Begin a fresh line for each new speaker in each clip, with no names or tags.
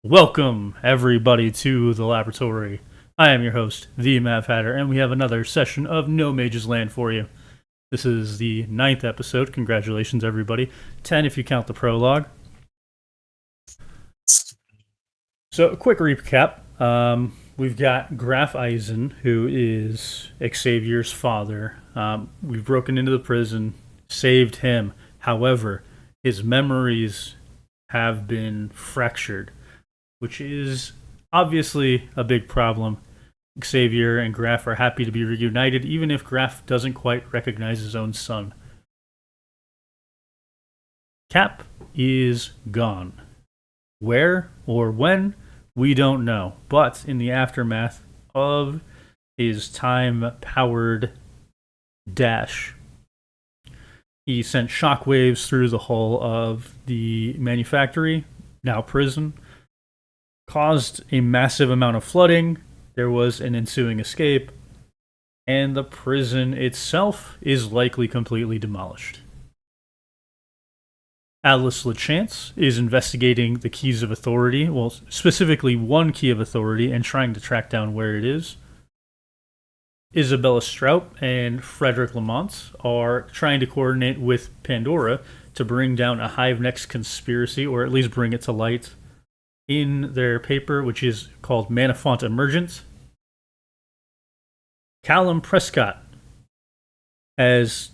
Welcome, everybody, to the laboratory. I am your host, the Mav Hatter, and we have another session of No Mage's Land for you. This is the ninth episode. Congratulations, everybody. 10 if you count the prologue. So, a quick recap. We've got Graf Eisen, who is Xavier's father. We've broken into the prison, saved him. However, his memories have been fractured, which is obviously a big problem. Xavier and Graf are happy to be reunited, even if Graf doesn't quite recognize his own son. Cap is gone. Where or when, we don't know. But in the aftermath of his time powered dash, he sent shockwaves through the hull of the manufactory, now prison, caused a massive amount of flooding. There was an ensuing escape, and the prison itself is likely completely demolished. Atlas LeChance is investigating the keys of authority, well, specifically one key of authority, and trying to track down where it is. Isabella Strout and Frederick Lamont are trying to coordinate with Pandora to bring down a Hive Next conspiracy, or at least bring it to light in their paper, which is called Manifont Emergent. Callum Prescott has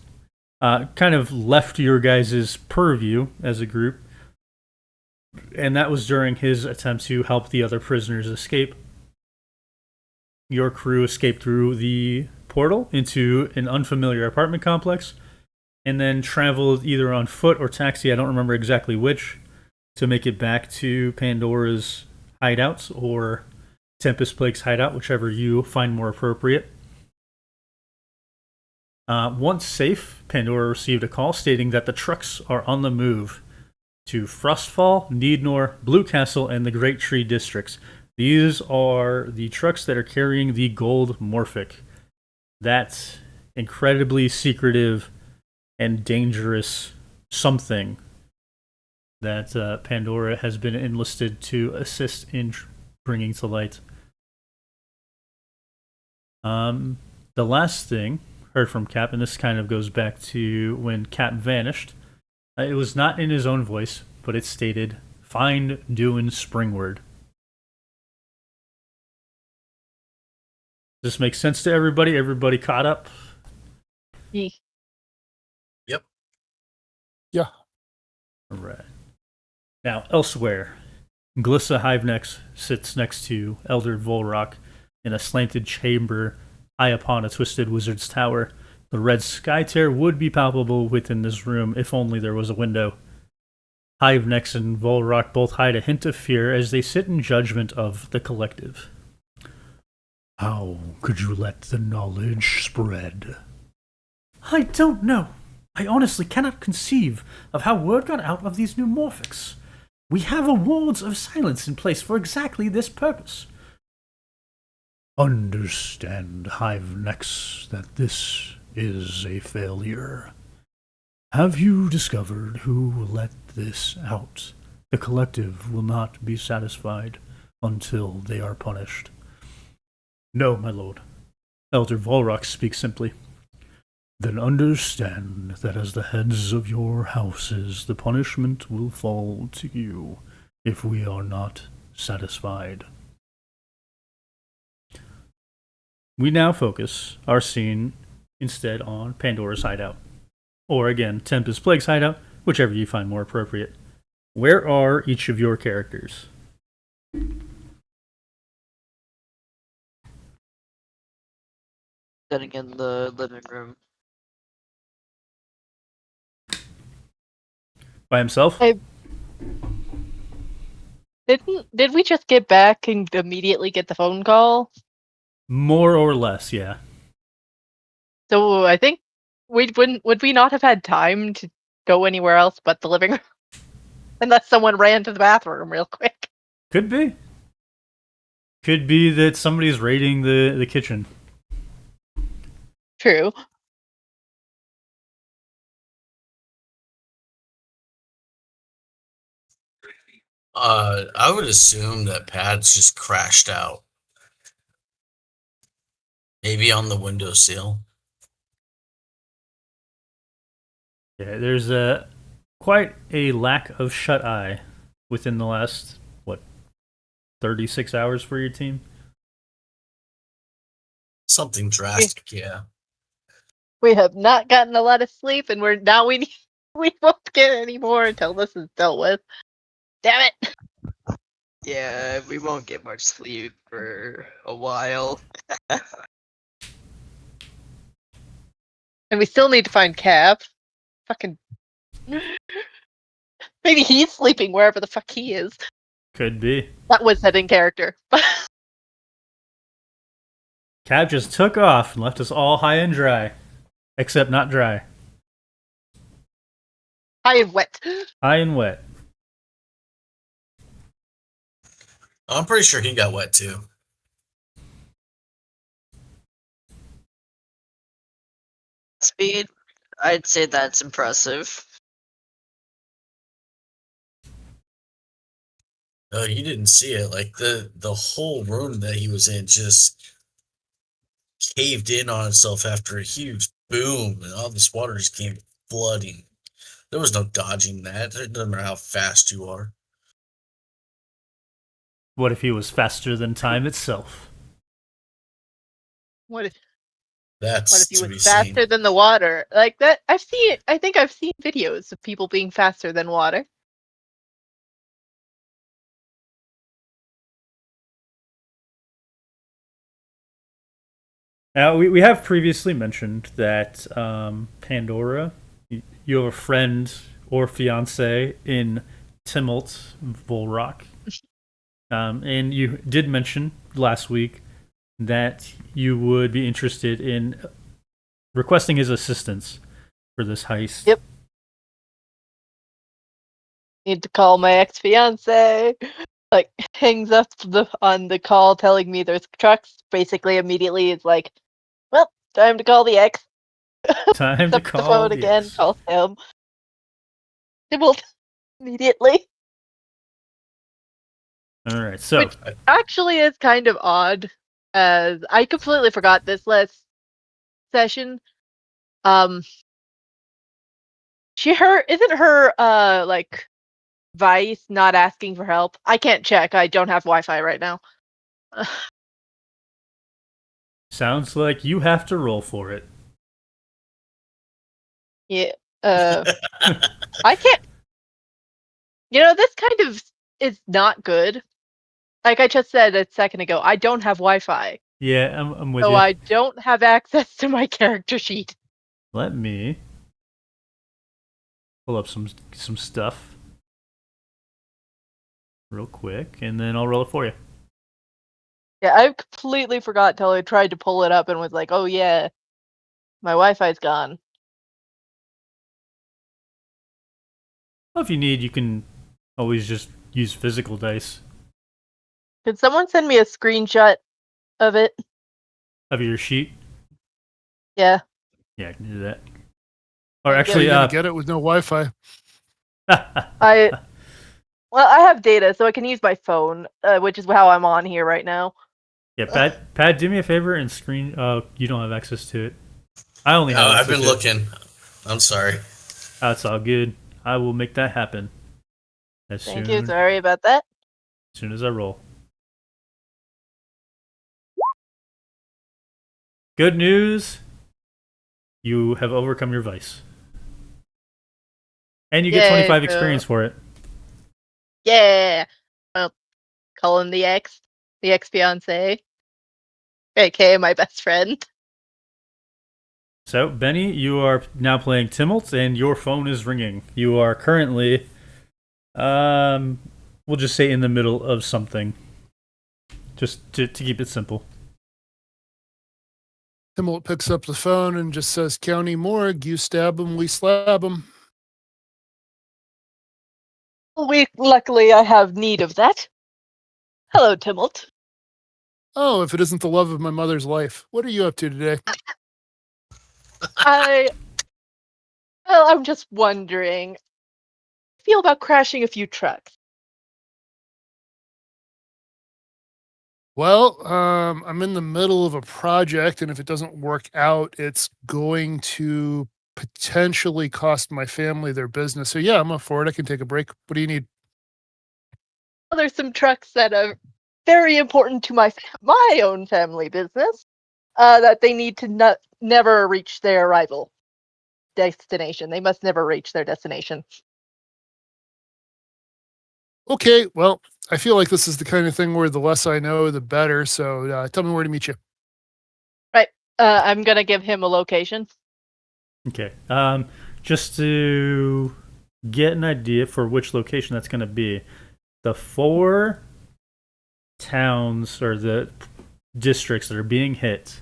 kind of left your guys' purview as a group, and that was during his attempt to help the other prisoners escape. Your crew escaped through the portal into an unfamiliar apartment complex, and then traveled either on foot or taxi, I don't remember exactly which, to make it back to Pandora's hideouts or Tempest Plague's hideout, whichever you find more appropriate. Once safe, Pandora received a call stating that the trucks are on the move to Frostfall, Neednor, Blue Castle, and the Great Tree districts. These are the trucks that are carrying the gold Morphic. That incredibly secretive and dangerous something that Pandora has been enlisted to assist in bringing to light. The last thing heard from Cap, and this kind of goes back to when Cap vanished. It was not in his own voice, but it stated, "Find Dune Springward." Does this make sense to everybody? Everybody caught up?
Yep.
Yeah.
All right. Now, elsewhere, Glissa Hivenex sits next to Elder Volrock in a slanted chamber high upon a twisted wizard's tower. The red sky tear would be palpable within this room if only there was a window. Hivenex and Volrock both hide a hint of fear as they sit in judgment of the collective. How could you let the knowledge spread? I don't know. I honestly cannot conceive of how word got out of these new morphics. We have awards of silence in place for exactly this purpose. Understand, Hivenex, that this is a failure. Have you discovered who let this out? The collective will not be satisfied until they are punished. No, my lord. Elder Volrock speaks simply. Then understand that as the heads of your houses, the punishment will fall to you if we are not satisfied. We now focus our scene instead on Pandora's hideout. Or again, Tempest Plague's hideout, whichever you find more appropriate. Where are each of your characters?
Sitting in the living room.
By himself?
Did we just get back and immediately get the phone call?
More or less, yeah.
So I think would we not have had time to go anywhere else but the living room? Unless someone ran to the bathroom real quick.
Could be. Could be that somebody's raiding the kitchen.
True.
I would assume that Pad's just crashed out. Maybe on the windowsill.
Yeah, there's quite a lack of shut eye within the last 36 hours for your team.
Something drastic, yeah.
We have not gotten a lot of sleep, and we won't get any more until this is dealt with. Damn it!
Yeah, we won't get much sleep for a while.
And we still need to find Cap. Fucking. Maybe he's sleeping wherever the fuck he is.
Could be.
That was set in character.
Cab just took off and left us all high and dry. Except not dry.
High and wet.
High and wet.
I'm pretty sure he got wet too.
Speed, I'd say that's impressive.
No, you didn't see it. Like the whole room that he was in just caved in on itself after a huge boom, and all this water just came flooding. There was no dodging that. It doesn't matter how fast you are.
What if he was faster than time itself?
What if
That's
he
to be
was faster
seen.
than the water? Like that, I've seen. I think I've seen videos of people being faster than water.
Now, we have previously mentioned that Pandora, you have a friend or fiance in Timmelt Volrock. And you did mention last week that you would be interested in requesting his assistance for this heist.
Yep. Need to call my ex-fiance. Like hangs up on the call, telling me there's trucks. Basically, immediately it's like, well, time to call the ex.
Time to
Up the
call
phone
the
again.
ex.
Call him. Dibbled immediately.
All right, so
Which actually is kind of odd, as I completely forgot this last session. Isn't her like Vice not asking for help? I can't check. I don't have Wi-Fi right now.
sounds like you have to roll for it.
Yeah. I can't. This kind of is not good. Like I just said a second ago, I don't have Wi-Fi,
Yeah, I'm with
so
you.
I don't have access to my character sheet.
Let me pull up some stuff real quick, and then I'll roll it for you.
Yeah, I completely forgot till I tried to pull it up and was like, oh yeah, my Wi-Fi's gone.
Well, if you need, you can always just use physical dice
Could someone send me a screenshot of it?
of your sheet.
Yeah.
Yeah, I can do that. Or
Yeah,
actually,
You're gonna get it with no Wi-Fi.
Well, I have data, so I can use my phone, which is how I'm on here right now.
yeah, Pat, do me a favor and screen. You don't have access to it. I only have.
I've
access
been
to it.
looking. I'm sorry.
That's all good. I will make that happen
Thank you. Sorry about that.
As soon as I roll. Good news. You have overcome your vice. And you get 25 experience for it.
Yeah. Well, calling the ex-fiance, aka my best friend.
So, Benny, you are now playing Timmelt, and your phone is ringing. You are currently, we'll just say in the middle of something. Just to keep it simple.
Timmelt picks up the phone and just says, "County morgue, you stab him, we slab him."
Luckily, I have need of that. Hello, Timmelt.
Oh, if it isn't the love of my mother's life, what are you up to today?
I'm just wondering. I feel about crashing a few trucks.
Well, I'm in the middle of a project, and if it doesn't work out, it's going to potentially cost my family their business. So yeah, I'm up for it. I can take a break. What do you need?
There's some trucks that are very important to my own family business. That they need to never reach their arrival destination. They must never reach their destination.
Okay, well, I feel like this is the kind of thing where the less I know, the better. So tell me where to meet you.
Right. I'm gonna give him a location.
Okay. Just to get an idea for which location that's going to be, the 4 towns or the districts that are being hit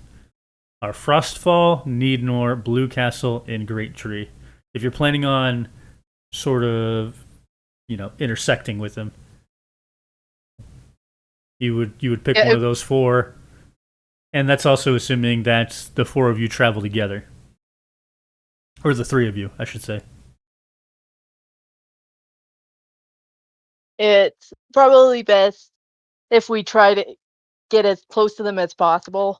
are Frostfall, Neednor, Blue Castle, and Great Tree. If you're planning on sort of, intersecting with them, you would pick
Yeah,
one of those 4, and that's also assuming that the 4 of you travel together, or the 3 of you, I should say.
It's probably best if we try to get as close to them as possible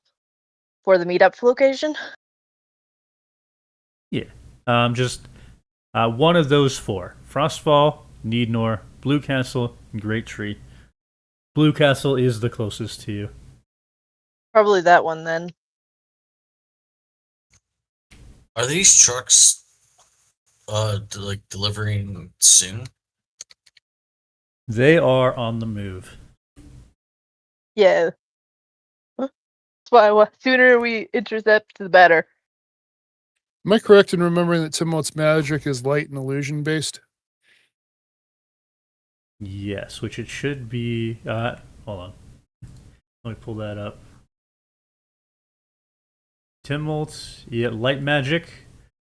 for the meetup location.
Yeah. Just one of those 4: Frostfall, Neednor, Blue Castle, and Great Tree. Blue Castle is the closest to you.
Probably that one then.
Are these trucks delivering soon?
They are on the move.
Yeah. That's why sooner we intercept, the better.
Am I correct in remembering that Timot's magic is light and illusion based?
Yes, which it should be. Hold on. Let me pull that up. Timult, yeah, light magic.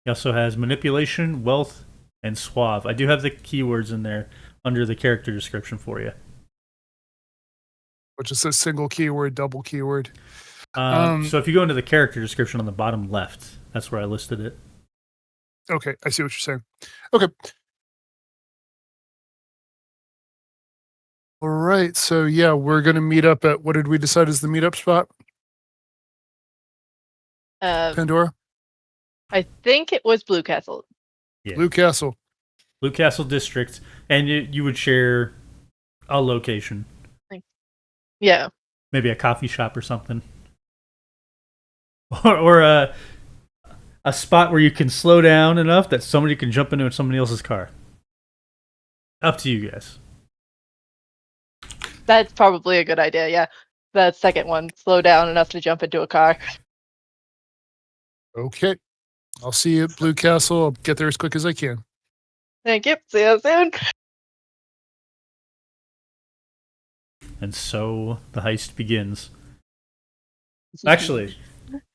He also has manipulation, wealth, and suave. I do have the keywords in there under the character description for you.
Which is a single keyword, double keyword.
So if you go into the character description on the bottom left, that's where I listed it.
Okay, I see what you're saying. Okay. All right. So yeah, we're gonna meet up at, what did we decide is the meetup spot? Pandora?
I think it was Blue Castle.
Yeah.
Blue Castle.
Blue Castle District, and you would share a location,
Yeah.
maybe a coffee shop or something, or a spot where you can slow down enough that somebody can jump into somebody else's car. Up to you guys.
That's probably a good idea, yeah. The second one, slow down enough to jump into a car.
Okay. I'll see you at Blue Castle. I'll get there as quick as I can.
Thank you. See you soon.
And so the heist begins. Actually,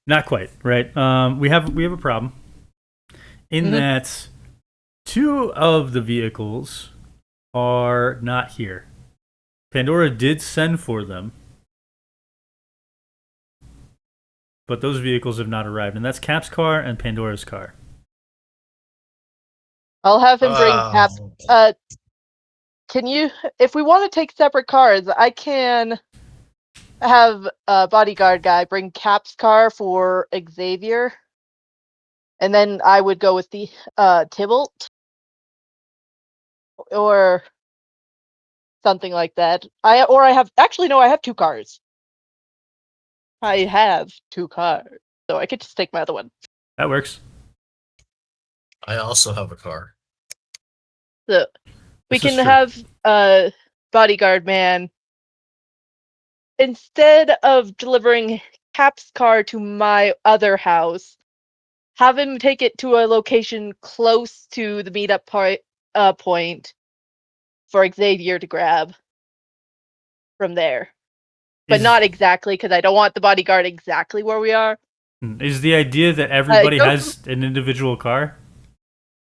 not quite, right? We have a problem in that 2 of the vehicles are not here. Pandora did send for them, but those vehicles have not arrived, and that's Cap's car and Pandora's car.
I'll have him bring Cap. Can you, if we want to take separate cars, I can have a bodyguard guy bring Cap's car for Xavier, and then I would go with the Tybalt or something like that. I have actually no, I have 2 cars. I have 2 cars, so I could just take my other one.
That works.
I also have a car.
So we
This is
can
true.
have a bodyguard man, instead of delivering Cap's car to my other house, have him take it to a location close to the meetup point for Xavier to grab from there. But not exactly, because I don't want the bodyguard exactly where we are.
Is the idea that everybody
don't-
has an individual car?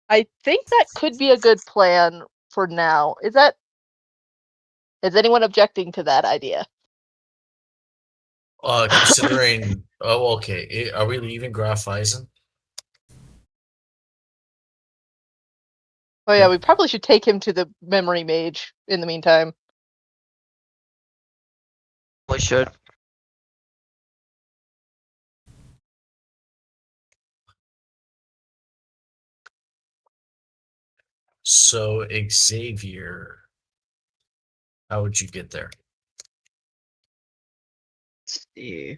I think that could be a good plan for now. Is anyone objecting to that idea?
Considering, oh, okay. Are we leaving Graf Eisen?
Oh yeah, we probably should take him to the memory mage in the meantime.
probably should.
So Xavier, how would you get there?
Let's see.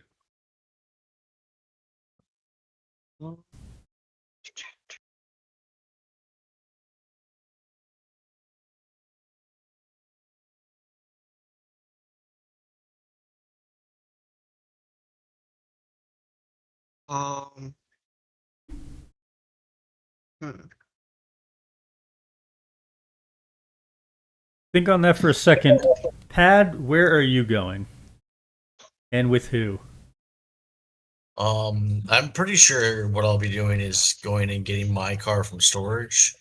Um. Hmm.
Think on that for a second. Pad, where are you going? And with who?
I'm pretty sure what I'll be doing is going and getting my car from storage.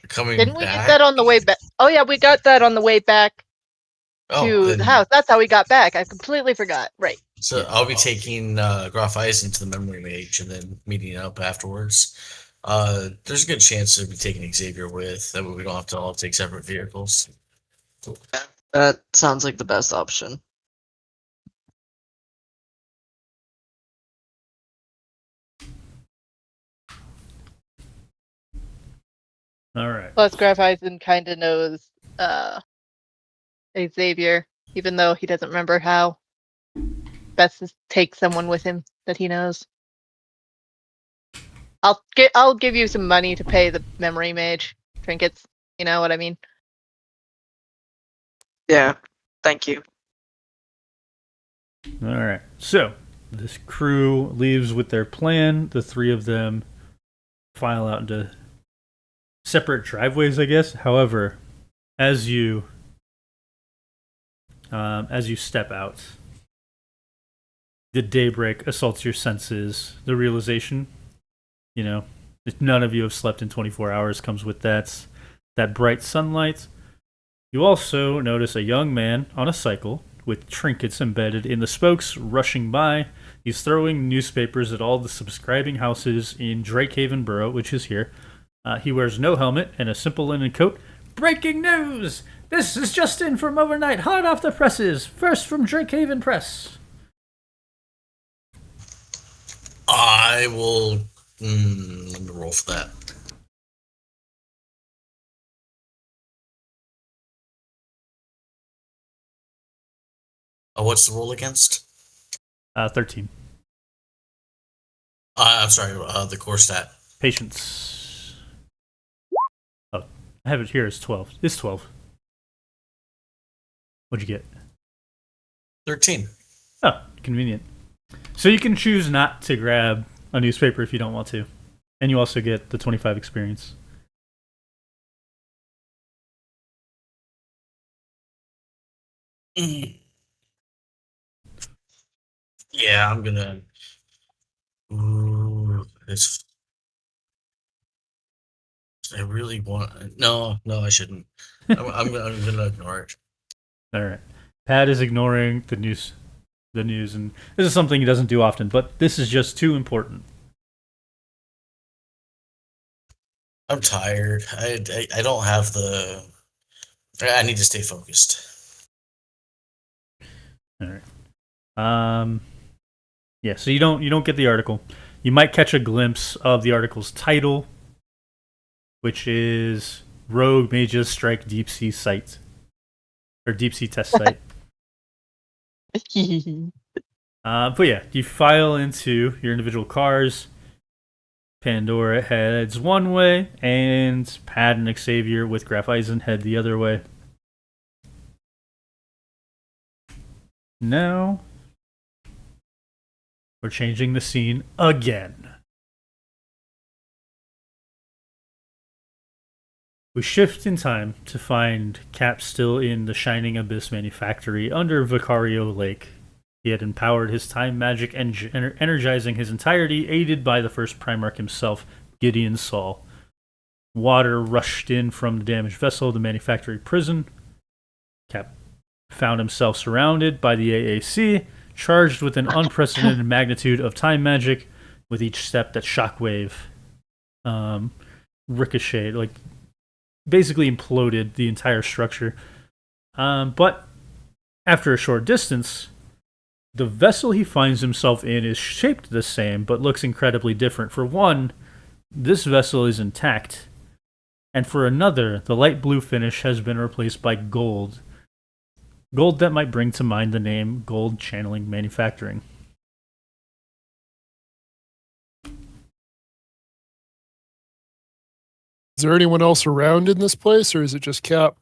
Coming
Didn't we get
back.
that on the way back? Oh yeah, we got that on the way back
Oh,
to
then,
the house. That's how we got back. I completely forgot. Right.
so I'll be taking Graf Eisen to the memory mage and then meeting up afterwards. There's a good chance to be taking Xavier with. That way we don't have to all take separate vehicles.
That sounds like the best option.
All right.
Plus, Graf Eisen kind of knows Xavier, even though he doesn't remember how. Best to take someone with him that he knows. I'll give you some money to pay the memory mage trinkets. You know what I mean?
Yeah. Thank you.
All right. So this crew leaves with their plan. The three of them file out into separate driveways, I guess. However, as you step out, the daybreak assaults your senses. The realization, that none of you have slept in 24 hours comes with that bright sunlight. You also notice a young man on a cycle with trinkets embedded in the spokes rushing by. He's throwing newspapers at all the subscribing houses in Drakehaven Borough, which is here. He wears no helmet and a simple linen coat. Breaking news! This is just in from overnight, hot off the presses. First from Drakehaven Press.
I will. Let me roll for that. What's the roll against?
13.
I'm sorry, the core stat.
Patience. Oh, I have it here as 12. It's 12. What'd you get?
13.
Oh, convenient. So you can choose not to grab a newspaper if you don't want to. And you also get the 25 experience.
Yeah, I'm gonna. Ooh, it's. I really want. No, I shouldn't. I'm gonna ignore it.
All right. Pat is ignoring the news, and this is something he doesn't do often, but this is just too important.
I'm tired. I don't have the. I need to stay focused.
All right. Yeah. So you don't get the article. You might catch a glimpse of the article's title, which is "Rogue Mages Strike Deep Sea Site" or Deep Sea Test Site. But yeah, you file into your individual cars. Pandora heads one way, and Pat and Xavier with Graf Eisen head the other way. Now, we're changing the scene again. We shift in time to find Cap still in the Shining Abyss Manufactory under Vicario Lake. He had empowered his time magic, energizing his entirety, aided by the first Primarch himself, Gideon Saul. Water rushed in from the damaged vessel, the Manufactory prison. Cap found himself surrounded by the AAC, charged with an unprecedented magnitude of time magic. With each step, that shockwave ricocheted, basically imploded the entire structure. But after a short distance, The vessel he finds himself in is shaped the same, but looks incredibly different. For one, this vessel is intact, and for another, the light blue finish has been replaced by gold. Gold that might bring to mind the name Gold Channeling Manufacturing.
Is there anyone else around in this place, or is it just Cap?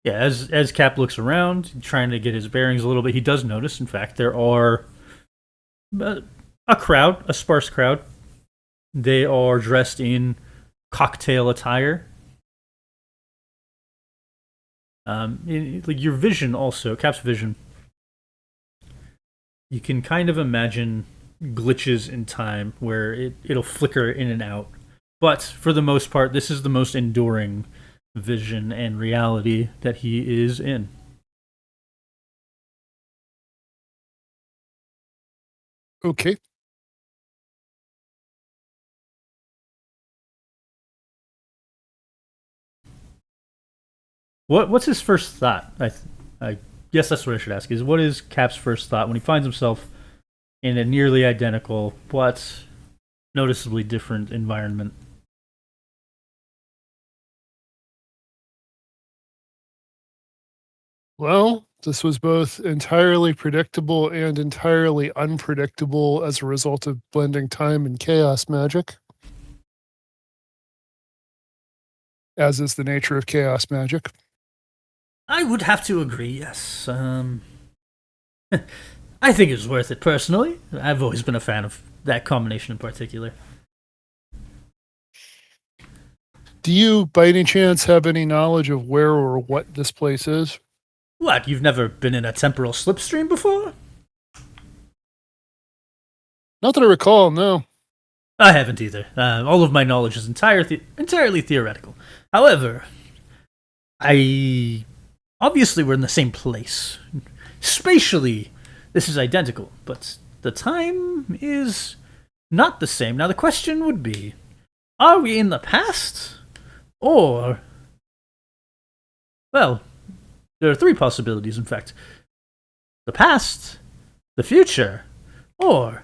Yeah, as Cap looks around, trying to get his bearings a little bit, he does notice, in fact, there are a sparse crowd. They are dressed in cocktail attire. Like your vision also, Cap's vision, you can kind of imagine glitches in time where it'll flicker in and out. But for the most part, this is the most enduring vision and reality that he is in.
Okay.
What's his first thought? I guess that's what I should ask. Is what is Cap's first thought when he finds himself in a nearly identical but noticeably different environment?
Well, this was both entirely predictable and entirely unpredictable as a result of blending time and chaos magic, as is the nature of chaos magic.
I would have to agree, yes. I think it's worth it personally. I've always been a fan of that combination in particular.
Do you, by any chance, have any knowledge of where or what this place is?
What, you've never been in a temporal slipstream before?
Not that I recall, no.
I haven't either. All of my knowledge is entirely theoretical. However, obviously we're in the same place. Spatially, this is identical, but the time is not the same. Now the question would be, are we in the past? Or, well, there are three possibilities, in fact. The past, the future, or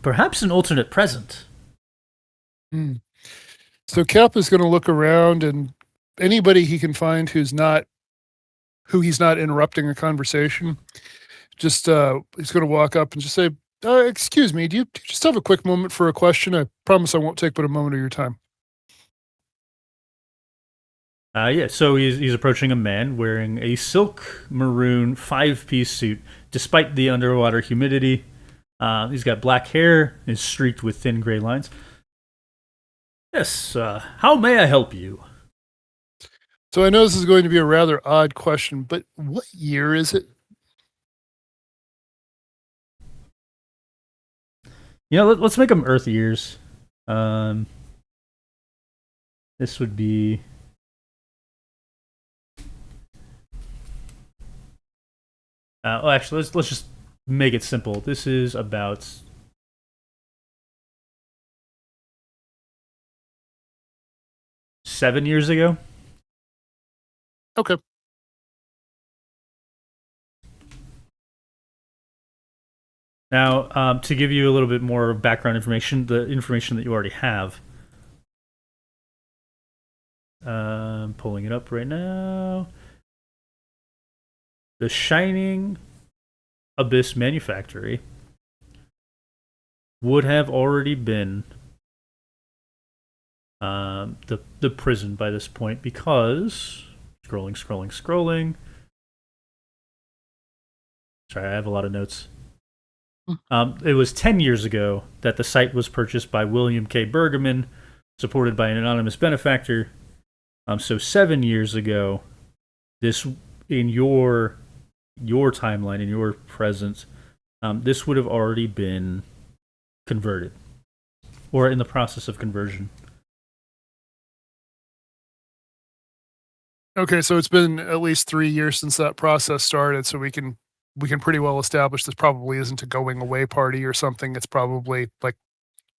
perhaps an alternate present.
So Cap is going to look around, and anybody he can find who he's not interrupting a conversation, just he's going to walk up and just say, excuse me, do you just have a quick moment for a question? I promise I won't take but a moment of your time.
Yeah, so he's approaching a man wearing a silk maroon 5-piece suit, despite the underwater humidity. He's got black hair, is streaked with thin gray lines. Yes, how may I help you?
So I know this is going to be a rather odd question, but what year is it?
You know, let's make them Earth years. This would be... actually, let's just make it simple. This is about 7 years ago.
Okay.
Now, to give you a little bit more background information, the information that you already have. I'm pulling it up right now. The Shining Abyss Manufactory would have already been the prison by this point, because scrolling. Sorry, I have a lot of notes. It was 10 years ago that the site was purchased by William K. Bergman, supported by an anonymous benefactor. So 7 years ago, this, in your timeline, in your present, this would have already been converted, or in the process of conversion.
Okay, so it's been at least 3 years since that process started, so we can pretty well establish this probably isn't a going away party or something. It's probably like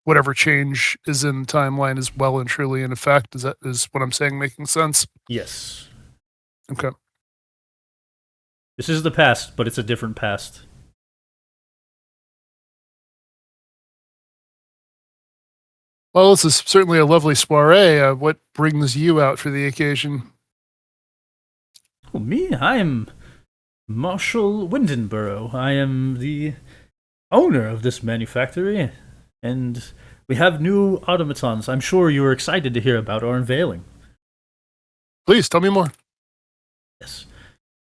whatever change is in the timeline is well and truly in effect. Is what I'm saying making sense?
Yes.
Okay.
This is the past, but it's a different past.
Well, this is certainly a lovely soiree. What brings you out for the occasion?
Oh, me? I am Marshall Windenborough. I am the owner of this manufactory, and we have new automatons. I'm sure you are excited to hear about our unveiling.
Please tell me more.
Yes.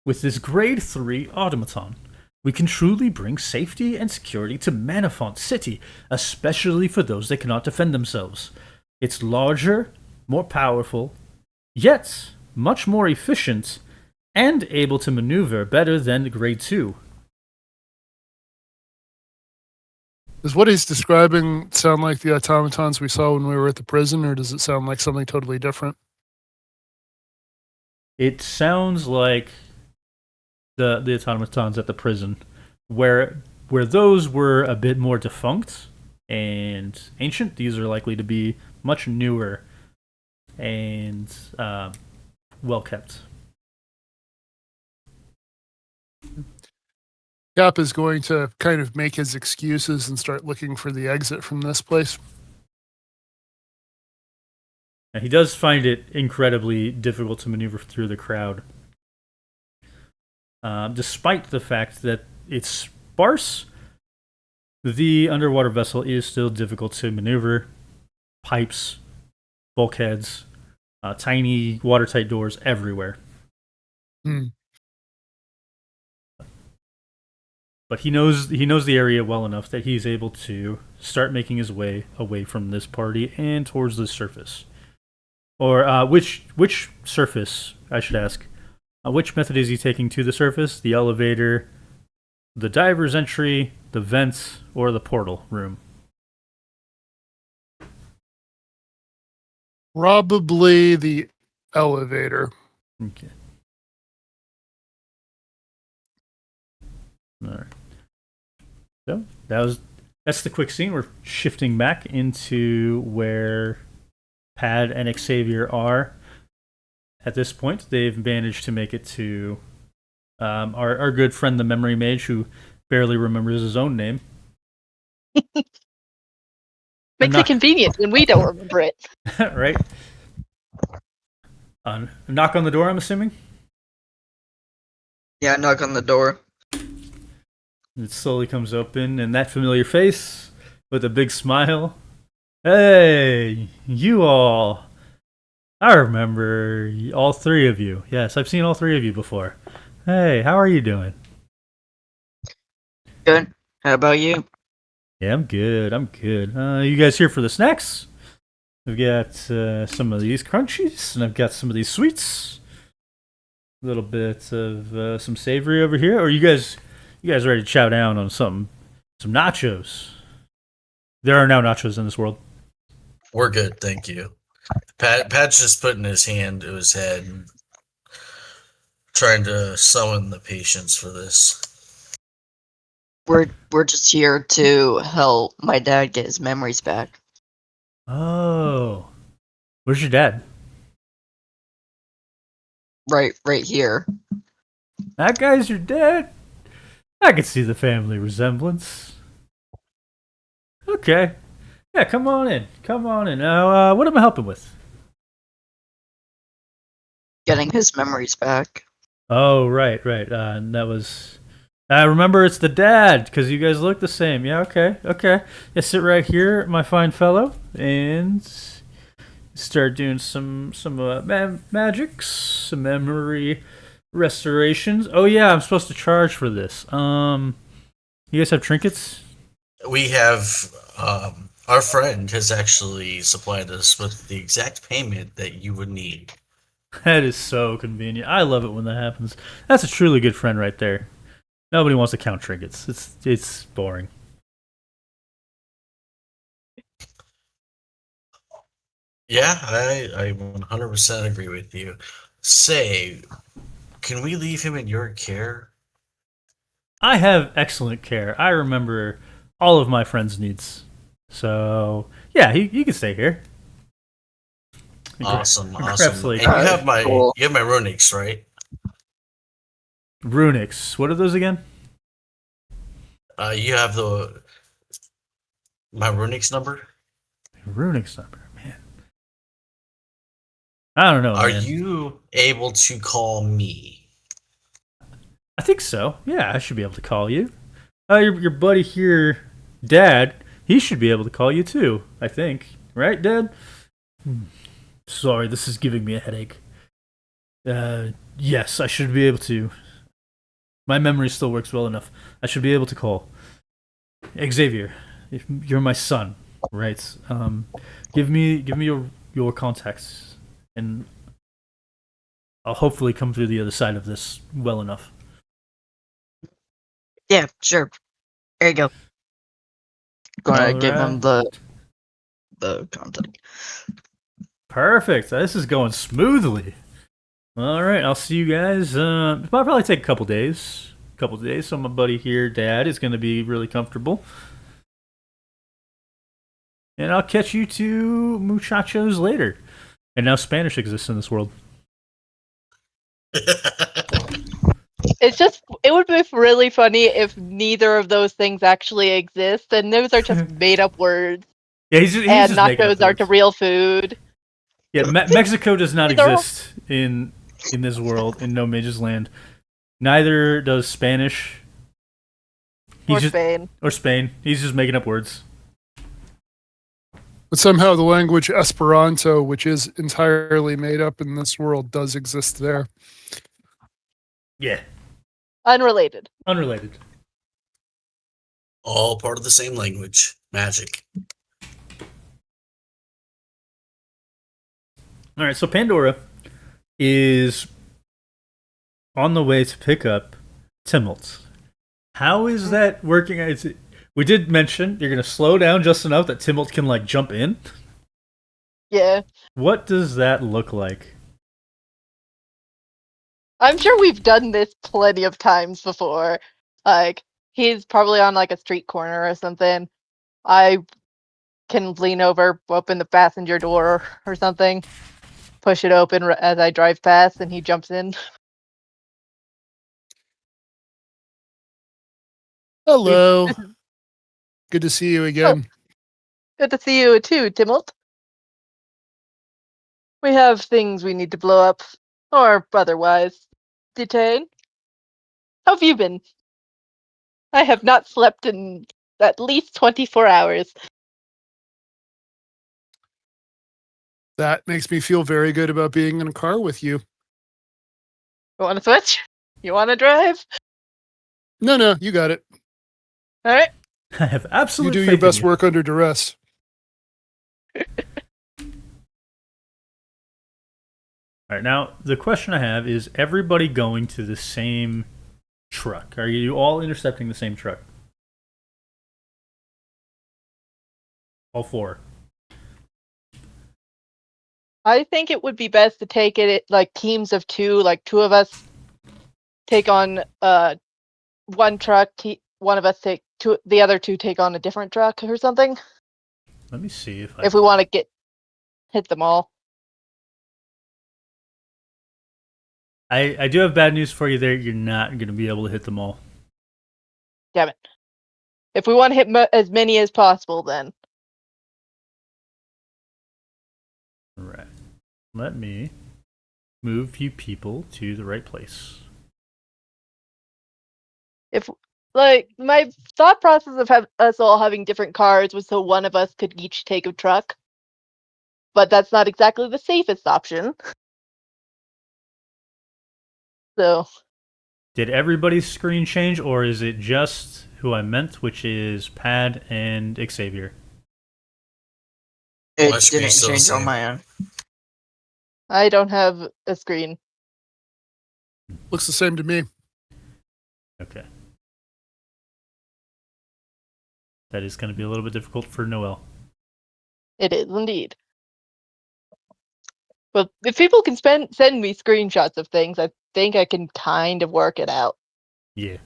With this Grade 3 automaton, we can truly bring safety and security to Manafont City, especially for those that cannot defend themselves. It's larger, more powerful, yet much more efficient, and able to maneuver better than Grade 2.
Does what he's describing sound like the automatons we saw when we were at the prison, or does it sound like something totally different?
It sounds like the automatons at the prison, where those were a bit more defunct and ancient. These are likely to be much newer and well kept.
Cap is going to kind of make his excuses and start looking for the exit from this place.
And he does find it incredibly difficult to maneuver through the crowd. Despite the fact that it's sparse, the underwater vessel is still difficult to maneuver. Pipes, bulkheads, tiny watertight doors everywhere.
Hmm.
But he knows the area well enough that he's able to start making his way away from this party and towards the surface. Or which surface, I should ask. Which method is he taking to the surface? The elevator, the diver's entry, the vents, or the portal room?
Probably the elevator.
Okay. All right. So that's the quick scene. We're shifting back into where Pad and Xavier are. At this point, they've managed to make it to our good friend, the Memory Mage, who barely remembers his own name.
Makes it convenient when we don't remember it.
Right? Knock on the door, I'm assuming?
Yeah, knock on the door.
It slowly comes open, and that familiar face with a big smile. Hey, you all. I remember all three of you. Yes, I've seen all three of you before. Hey, how are you doing?
Good. How about you?
Yeah, I'm good. You guys here for the snacks? I've got some of these crunchies, and I've got some of these sweets. A little bit of some savory over here. Or you guys ready to chow down on some nachos? There are now nachos in this world.
We're good, thank you. Pat's just putting his hand to his head and trying to summon the patience for this.
We're just here to help my dad get his memories back.
Oh, where's your dad?
Right here.
That guy's your dad? I can see the family resemblance. Okay. Yeah, come on in. Now, what am I helping with?
Getting his memories back.
Oh, right. And that was. I remember it's the dad because you guys look the same. Yeah, okay. Yeah, sit right here, my fine fellow, and start doing some magics, some memory restorations. Oh yeah, I'm supposed to charge for this. You guys have trinkets?
We have our friend has actually supplied us with the exact payment that you would need.
That is so convenient. I love it when that happens. That's a truly good friend right there. Nobody wants to count trinkets. It's boring.
Yeah, I 100% agree with you. Say, can we leave him in your care?
I have excellent care. I remember all of my friends' needs. So yeah, he can stay here.
Awesome. And
Like,
you have
cool.
my runics, right?
runics. What are those again?
You have my runics number?
Runic sniper, man. I don't know,
Are
man.
you able to call me?
I think so. Yeah, I should be able to call you. Your buddy here, Dad, he should be able to call you too, I think. Right, Dad? Sorry, this is giving me a headache. Yes, I should be able to. My memory still works well enough. I should be able to call. Xavier, if you're my son, right? Give me your contacts, and I'll hopefully come through the other side of this well enough.
Yeah, sure. There you go. Gonna give him the contact.
Perfect. This is going smoothly. All right, I'll see you guys. It'll probably take a couple days. So my buddy here, Dad, is going to be really comfortable. And I'll catch you two muchachos later. And now Spanish exists in this world.
It would be really funny if neither of those things actually exist, and those are just made up words.
Yeah, he's just
And
making up
nachos aren't
words.
a real food.
Yeah, Mexico does not
They're all-
exist in this world, in No Mage's Land. Neither does Spanish.
Or Spain.
Or Spain. He's just making up words.
But somehow the language Esperanto, which is entirely made up in this world, does exist there.
Yeah,
Unrelated.
unrelated.
All part of the same language. Magic.
All right, so Pandora is on the way to pick up Timmelt. How is that working? We did mention you're going to slow down just enough that Timmelt can like jump in.
Yeah.
What does that look like?
I'm sure we've done this plenty of times before. Like, he's probably on like a street corner or something. I can lean over, open the passenger door or something, push it open as I drive past, and he jumps in.
Hello. Good to see you again.
Good to see you too, Timmelt. We have things we need to blow up, or otherwise detain. How have you been? I have not slept in at least 24 hours.
That makes me feel very good about being in a car with you.
You want to switch? You want to drive?
No, you got it.
All right.
I have
You
absolute
do
faith
your
in
best
you.
work under duress.
All right, now the question I have is: everybody going to the same truck? Are you all intercepting the same truck? All four.
I think it would be best to take it like teams of two, like two of us take on one truck, one of us take two, the other two take on a different truck or something.
Let me see if
If we want to hit them all.
I do have bad news for you there. You're not going to be able to hit them all.
Damn it. If we want to hit as many as possible, then.
All right. Let me move you people to the right place.
If like my thought process of us all having different cars was so one of us could each take a truck, but that's not exactly the safest option. So
Did everybody's screen change, or is it just who I meant, which is Pad and Xavier?
It
My screen's
didn't
still the
change on
same.
my own.
I don't have a screen.
Looks the same to me.
Okay. That is going to be a little bit difficult for Noel.
It is indeed. But if people can send me screenshots of things, I think I can kind of work it out.
Yeah.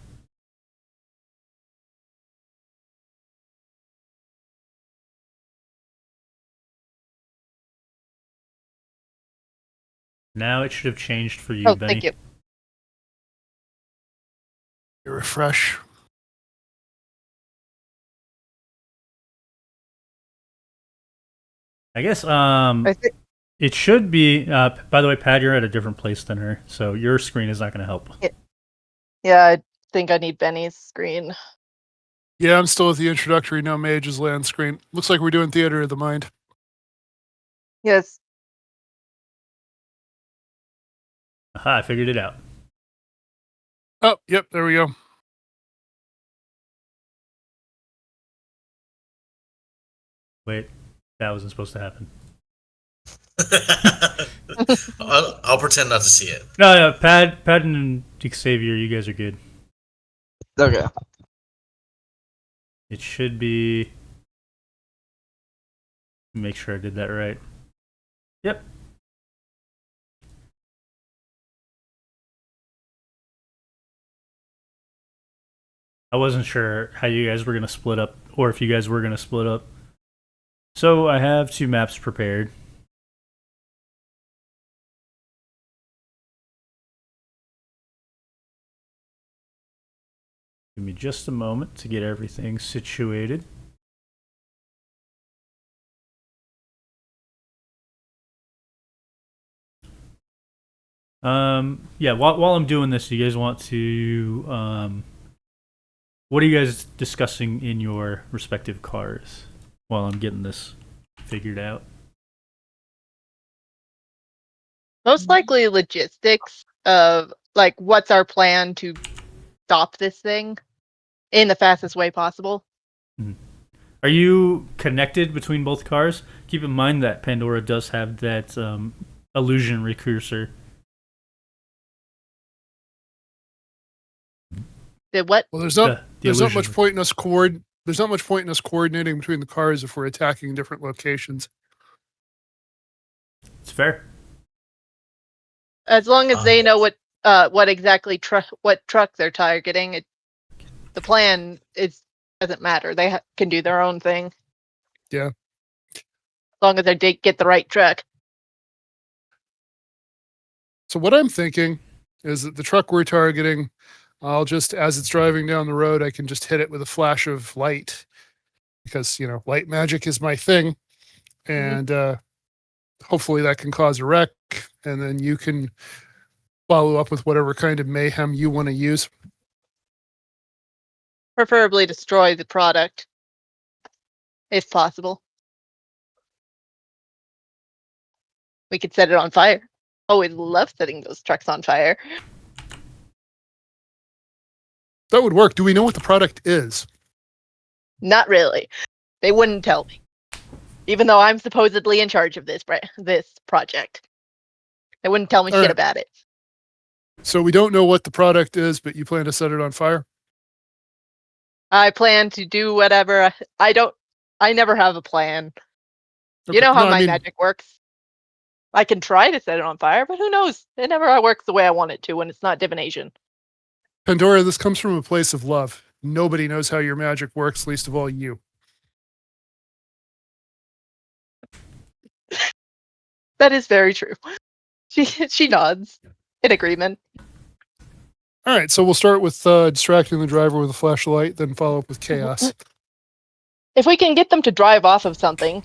Now it should have changed for you,
Oh,
Benny.
thank you.
You refresh.
I guess
I think.
it should be. By the way, Pat, you're at a different place than her, so your screen is not going to help.
Yeah, I think I need Benny's screen.
Yeah, I'm still at the introductory no mages land screen. Looks like we're doing theater of the mind.
Yes.
Aha, I figured it out.
Oh, yep, there we go.
Wait, that wasn't supposed to happen.
I'll pretend not to see it.
No, Pat and Xavier, you guys are good.
Okay.
It should be. Make sure I did that right. Yep. I wasn't sure how you guys were going to split up, or if you guys were going to split up. So I have 2 maps prepared. Give me just a moment to get everything situated. Yeah, while I'm doing this, you guys want to what are you guys discussing in your respective cars while I'm getting this figured out?
Most likely logistics of like what's our plan to stop this thing in the fastest way possible.
Are you connected between both cars? Keep in mind that Pandora does have that illusion recursor.
Did what?
Well, there's not
The
there's not
illusion.
much point in us there's not much point in us coordinating between the cars if we're attacking different locations.
It's fair.
As long as they know what exactly what truck they're targeting, the plan doesn't matter. They can do their own thing.
Yeah.
As long as they get the right truck.
So what I'm thinking is that the truck we're targeting, I'll just, as it's driving down the road, I can just hit it with a flash of light because, light magic is my thing. And hopefully that can cause a wreck. And then you can follow up with whatever kind of mayhem you want to use.
Preferably destroy the product, if possible. We could set it on fire. Oh, we love setting those trucks on fire.
That would work. Do we know what the product is?
Not really. They wouldn't tell me. Even though I'm supposedly in charge of this project. They wouldn't tell me shit about it.
So we don't know what the product is, but you plan to set it on fire?
I plan to do whatever. I never have a plan.
Okay.
You know how
No,
my magic works. I can try to set it on fire, but who knows? It never works the way I want it to when it's not divination.
Pandora, this comes from a place of love. Nobody knows how your magic works, least of all you.
That is very true. She nods in agreement.
All right, so we'll start with distracting the driver with a flashlight, then follow up with chaos.
If we can get them to drive off of something,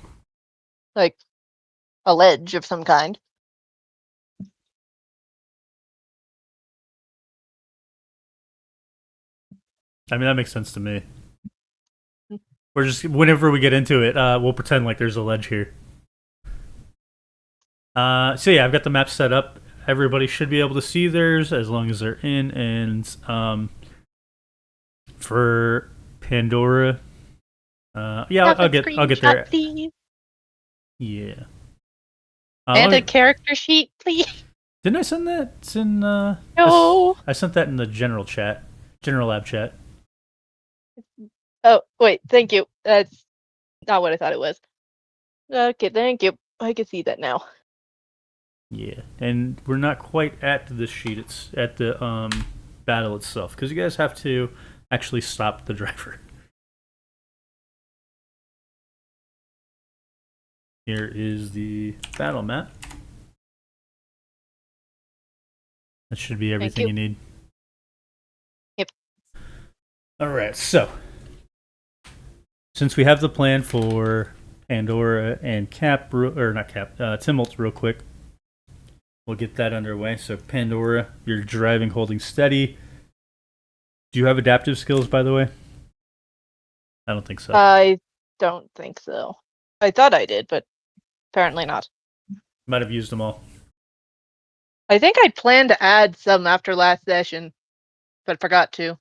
like a ledge of some kind.
I mean, that makes sense to me. We're just, whenever we get into it, we'll pretend like there's a ledge here. So yeah, I've got the map set up. Everybody should be able to see theirs as long as they're in. And for Pandora, yeah, I'll get there.
Please.
Yeah.
And a character sheet, please.
Didn't I send that? It's in.
No.
I sent that in the general lab chat.
Oh wait, thank you. That's not what I thought it was. Okay, thank you. I can see that now.
Yeah, and we're not quite at the sheet. It's at the battle itself because you guys have to actually stop the driver. Here is the battle map. That should be everything you need.
Yep.
All right, so since we have the plan for Pandora and Tumult real quick. We'll get that underway. So Pandora, you're driving, holding steady. Do you have adaptive skills, by the way? I don't think so.
I don't think so. I thought I did, but apparently not.
Might have used them all.
I think I'd planned to add some after last session, but forgot to.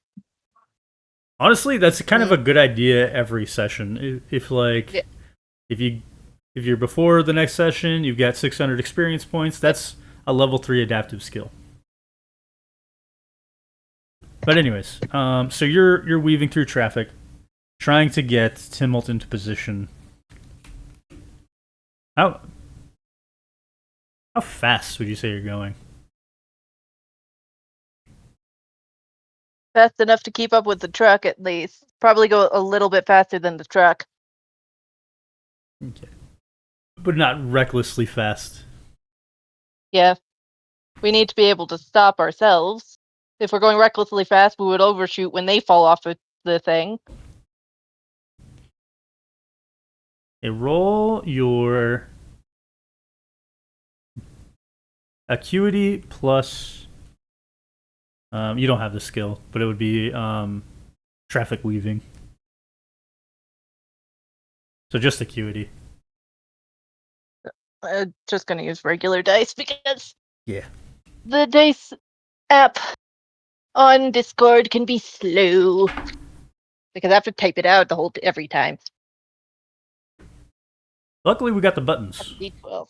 Honestly, that's kind of a good idea every session. If you're before the next session, you've got 600 experience points. That's a level 3 adaptive skill. But anyways, so you're weaving through traffic, trying to get Tumult into position. How fast would you say you're going?
Fast enough to keep up with the truck, at least. Probably go a little bit faster than the truck.
Okay. But not recklessly fast.
Yeah. We need to be able to stop ourselves. If we're going recklessly fast, we would overshoot when they fall off of the thing.
Roll your acuity plus. You don't have the skill, but it would be traffic weaving. So just acuity.
I'm just going to use regular dice because
Yeah.
the dice app on Discord can be slow. Because I have to type it out every time.
Luckily, we got the buttons
D12.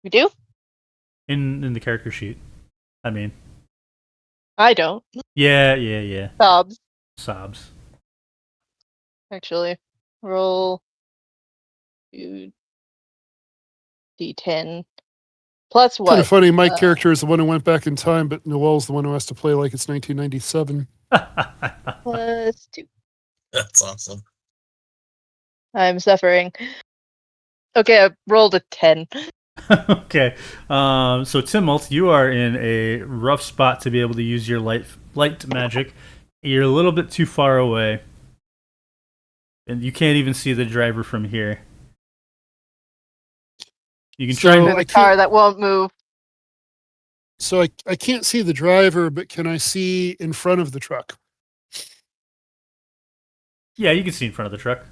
We do?
in the character sheet. I mean,
I don't.
yeah.
Sobs.
Sobs.
Actually, roll 2d10 plus what?
Kind of funny. My character is the one who went back in time, but Noel's the one who has to play like it's 1997.
Plus 2.
That's awesome.
I'm suffering. Okay, I rolled a 10.
Okay. So Tumult, you are in a rough spot to be able to use your light magic. You're a little bit too far away, and you can't even see the driver from here. You can try
So
and
a car that won't move.
So I can't see the driver, but can I see in front of the truck?
yeah, you can see in front of the truck.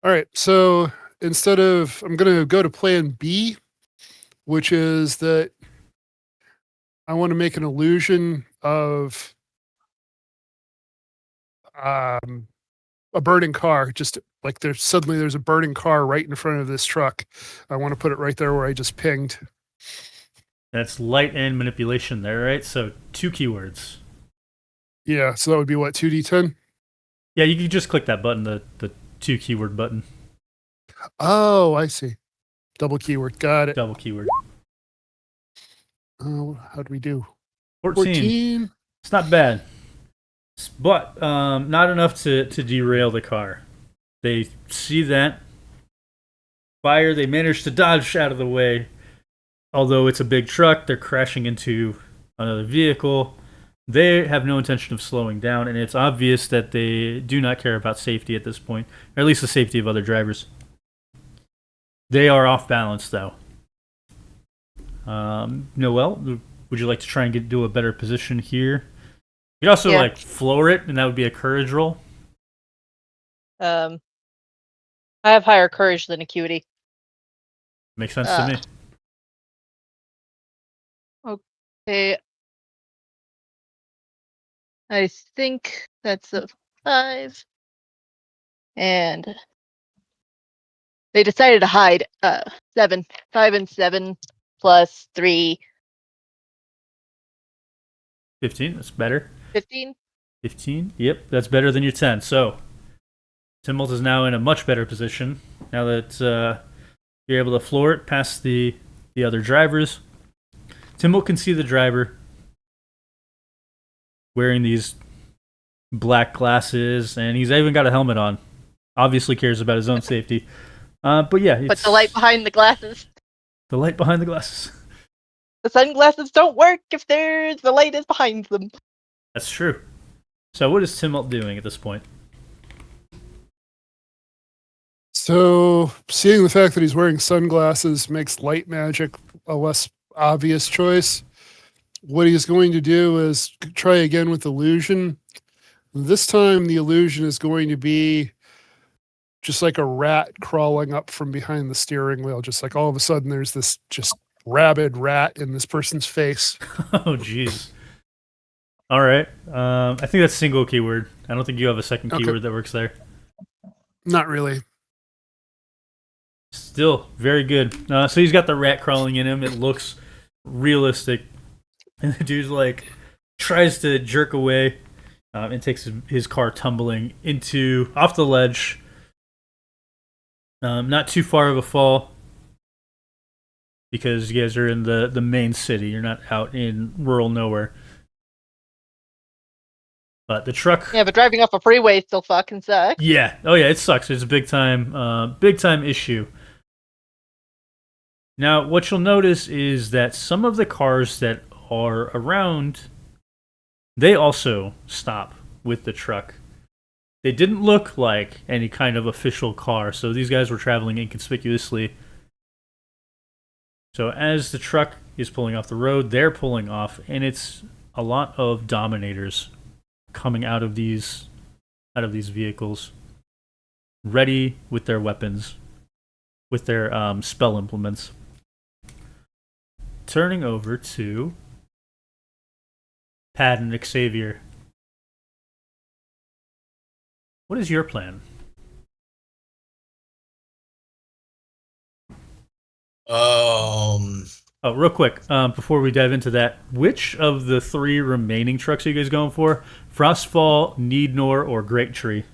All right. So I'm going to go to plan B, which is that I want to make an illusion of a burning car. Just like there's a burning car right in front of this truck. I want to put it right there where I just pinged.
That's light and manipulation there, right? So 2 keywords.
Yeah. So that would be what, 2d10?
Yeah, you can just click that button, the 2 keyword button.
Oh, I see. Double keyword. Got it.
Double keyword.
Oh, how'd we do?
14. It's not bad. But not enough to derail the car. They see that fire. They manage to dodge out of the way. Although it's a big truck, they're crashing into another vehicle. They have no intention of slowing down, and it's obvious that they do not care about safety at this point, or at least the safety of other drivers. They are off balance, though. Noelle, would you like to try and do a better position here? You could also floor it, and that would be a courage roll.
I have higher courage than acuity.
Makes sense to me.
Okay. I think that's a 5. And they decided to hide 7. 5 and 7 plus 3.
15, that's better.
15?
15, yep, that's better than your 10. So, Tumult is now in a much better position now that you're able to floor it past the other drivers. Tumult can see the driver wearing these black glasses, and he's even got a helmet on. Obviously cares about his own safety. But yeah.
But the light behind the glasses.
The light behind the glasses.
The sunglasses don't work if the light is behind them.
That's true. So what is Tumult doing at this point?
So, seeing the fact that he's wearing sunglasses makes light magic a less obvious choice. What he's going to do is try again with illusion. This time, the illusion is going to be just like a rat crawling up from behind the steering wheel. Just like all of a sudden, there's this just rabid rat in this person's face.
Oh, jeez. All right. I think that's single keyword. I don't think you have a second keyword that works there.
Not really.
Still very good. So he's got the rat crawling in him. It looks realistic. And the dude's like tries to jerk away and takes his car tumbling off the ledge. Not too far of a fall because you guys are in the main city. You're not out in rural nowhere. But the truck.
Yeah, but driving off a freeway still fucking sucks.
Yeah. Oh yeah, it sucks. It's a big time issue. Now, what you'll notice is that some of the cars that are around, they also stop with the truck. They didn't look like any kind of official car, so these guys were traveling inconspicuously. So as the truck is pulling off the road, they're pulling off, and it's a lot of Dominators coming out of these vehicles, ready with their weapons, with their spell implements. Turning over to Pat and Xavier. What is your plan? Oh, real quick, before we dive into that, which of the 3 remaining trucks are you guys going for? Frostfall, Neednor, or Great Tree?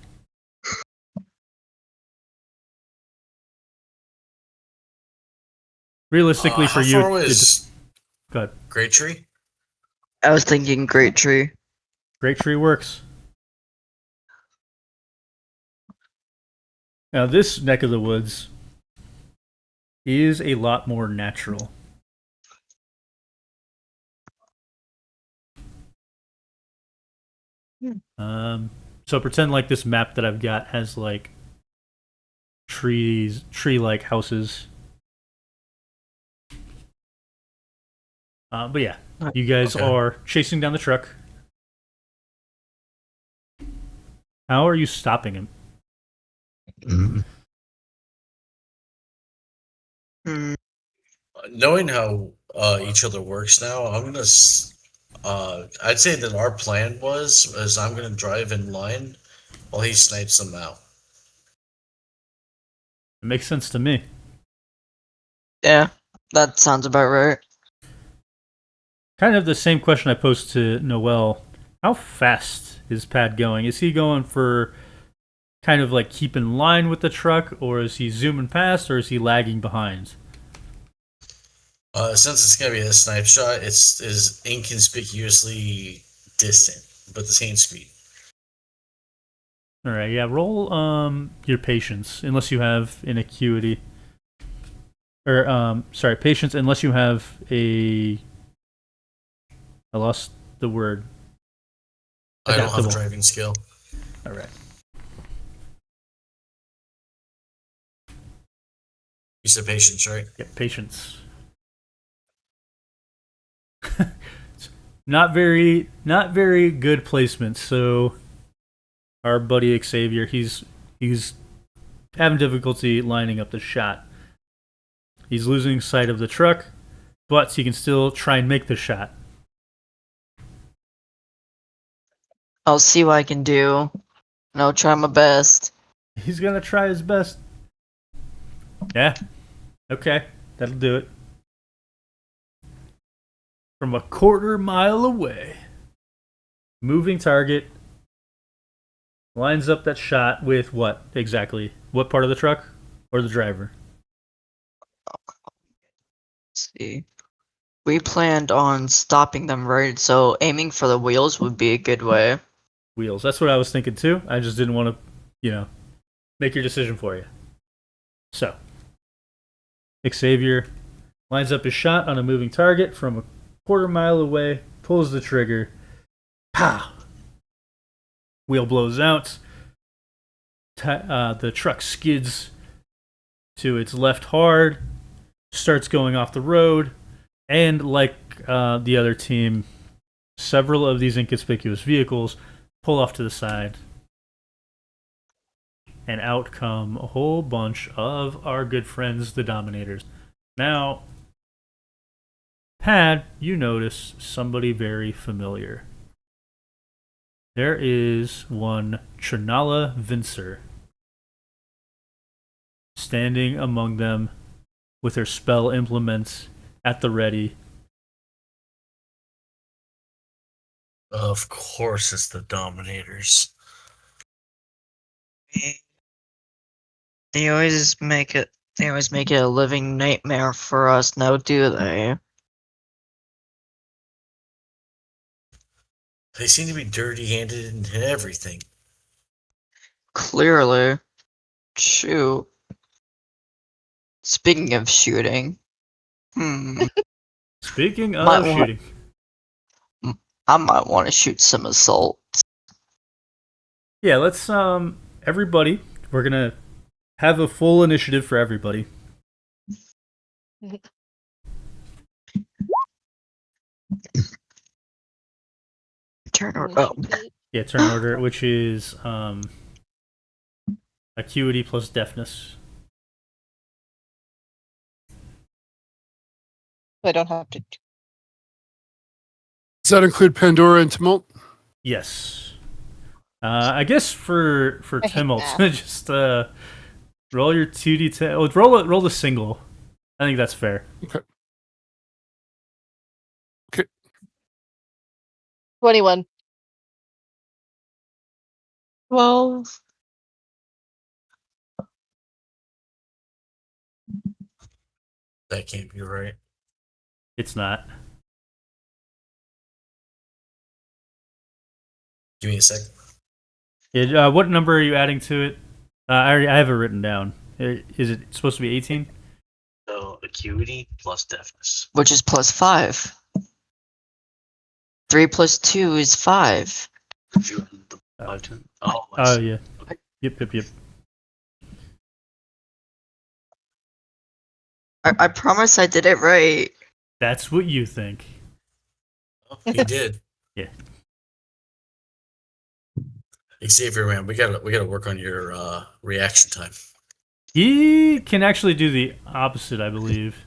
Realistically, for you,
how far is
go ahead.
Great Tree?
I was thinking Great Tree.
Great Tree works. Now, this neck of the woods is a lot more natural. So pretend like this map that I've got has like tree-like houses. But yeah, you guys are chasing down the truck. How are you stopping him?
Knowing how each other works now, I'm gonna. I'd say that our plan is I'm gonna drive in line while he snipes them out.
It makes sense to me.
Yeah, that sounds about right.
Kind of the same question I posed to Noel. How fast is Pat going? Is he going for kind of like keep in line with the truck, or is he zooming past, or is he lagging behind?
Since it's gonna be a snipe shot, it's is inconspicuously distant, but the same speed.
All right, yeah. Roll your patience, unless you have an acuity, or patience, unless you have a. I lost the word.
I don't have
Adaptable.
a driving skill.
All right.
You said patience, right?
Yeah, patience. not very good placement. So our buddy Xavier, he's having difficulty lining up the shot. He's losing sight of the truck, but he can still try and make the shot.
I'll see what I can do, and I'll try my best.
He's gonna try his best. Yeah. Okay, that'll do it. From a quarter mile away, moving target lines up that shot with what exactly? What part of the truck or the driver?
Let's see. We planned on stopping them, right? So aiming for the wheels would be a good way.
Wheels. That's what I was thinking too. I just didn't want to, make your decision for you. So, Xavier lines up his shot on a moving target from a quarter mile away, pulls the trigger. Pow! Wheel blows out. The truck skids to its left hard, starts going off the road, and like the other team, several of these inconspicuous vehicles pull off to the side. And out come a whole bunch of our good friends, the Dominators. Now, Pad, you notice somebody very familiar. There is one Chernala Vincer standing among them with her spell implements at the ready.
Of course, it's the Dominators.
They always make it. They always make it a living nightmare for us, now do they?
They seem to be dirty-handed in everything.
Clearly. Shoot. Speaking of shooting,
Speaking
Might
of
wa-
shooting,
I might want to shoot some assault.
yeah, let's everybody. We're gonna have a full initiative for everybody.
Turn her up.
Yeah, turn order, which is acuity plus deafness.
I don't have to.
Does that include Pandora and Tumult?
Yes. I guess for
I hate
Tumult,
math.
just roll your 2d10. Oh, roll the single. I think that's fair.
Okay.
21.
12.
That can't be right.
It's not.
Give me a sec.
Yeah, what number are you adding to it? I have it written down. Is it supposed to be 18?
So, acuity plus deafness.
Which is plus 5. 3 plus 2 is 5.
Oh,
Oh, yeah. Yep.
I promise I did it right.
That's what you think.
Oh, he did.
Yeah.
Xavier, man, we gotta work on your reaction time.
He can actually do the opposite, I believe.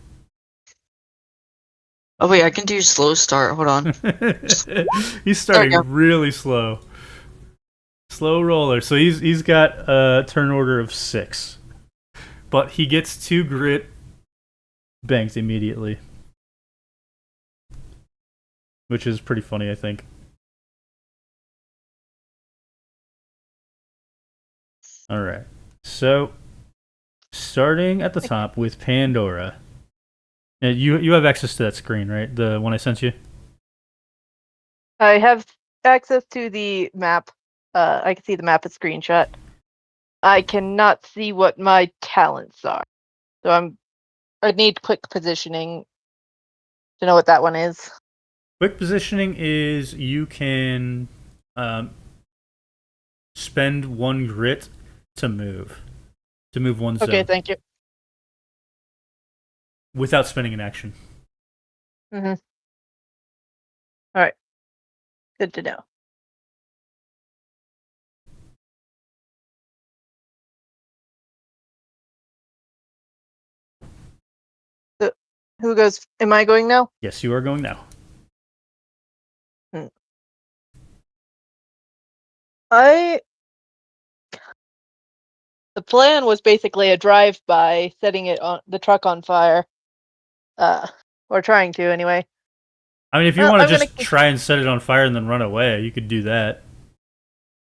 Oh wait, I can do slow start. Hold on.
He's starting really slow. Slow roller. So he's got a turn order of 6. But he gets 2 grit banked immediately. Which is pretty funny, I think. Alright. So starting at the top with Pandora. Now, you have access to that screen, right? The one I sent you?
I have access to the map. I can see the map at screenshot. I cannot see what my talents are. So I need quick positioning to know what that one is.
Quick positioning is you can spend 1 grit to move. To move 1 zone.
Okay, thank you.
Without spending an action.
Mm-hmm. Alright. Good to know. So, who goes? Am I going now?
Yes, you are going now.
The plan was basically a drive-by, setting the truck on fire. Or trying to anyway.
I mean, if you
Well,
want to
I'm
just try and set it on fire and then run away, you could do that.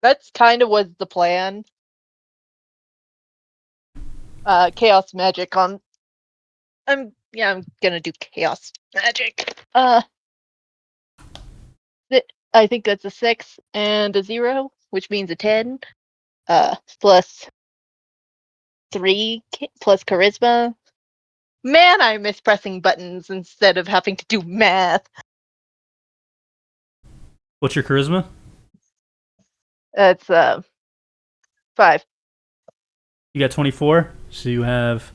That's kind of was the plan. Chaos magic on. I'm gonna do chaos magic. I think that's a 6 and a 0, which means a 10. Plus 3 plus charisma. Man, I miss pressing buttons instead of having to do math.
What's your charisma?
It's 5.
You got 24, so you have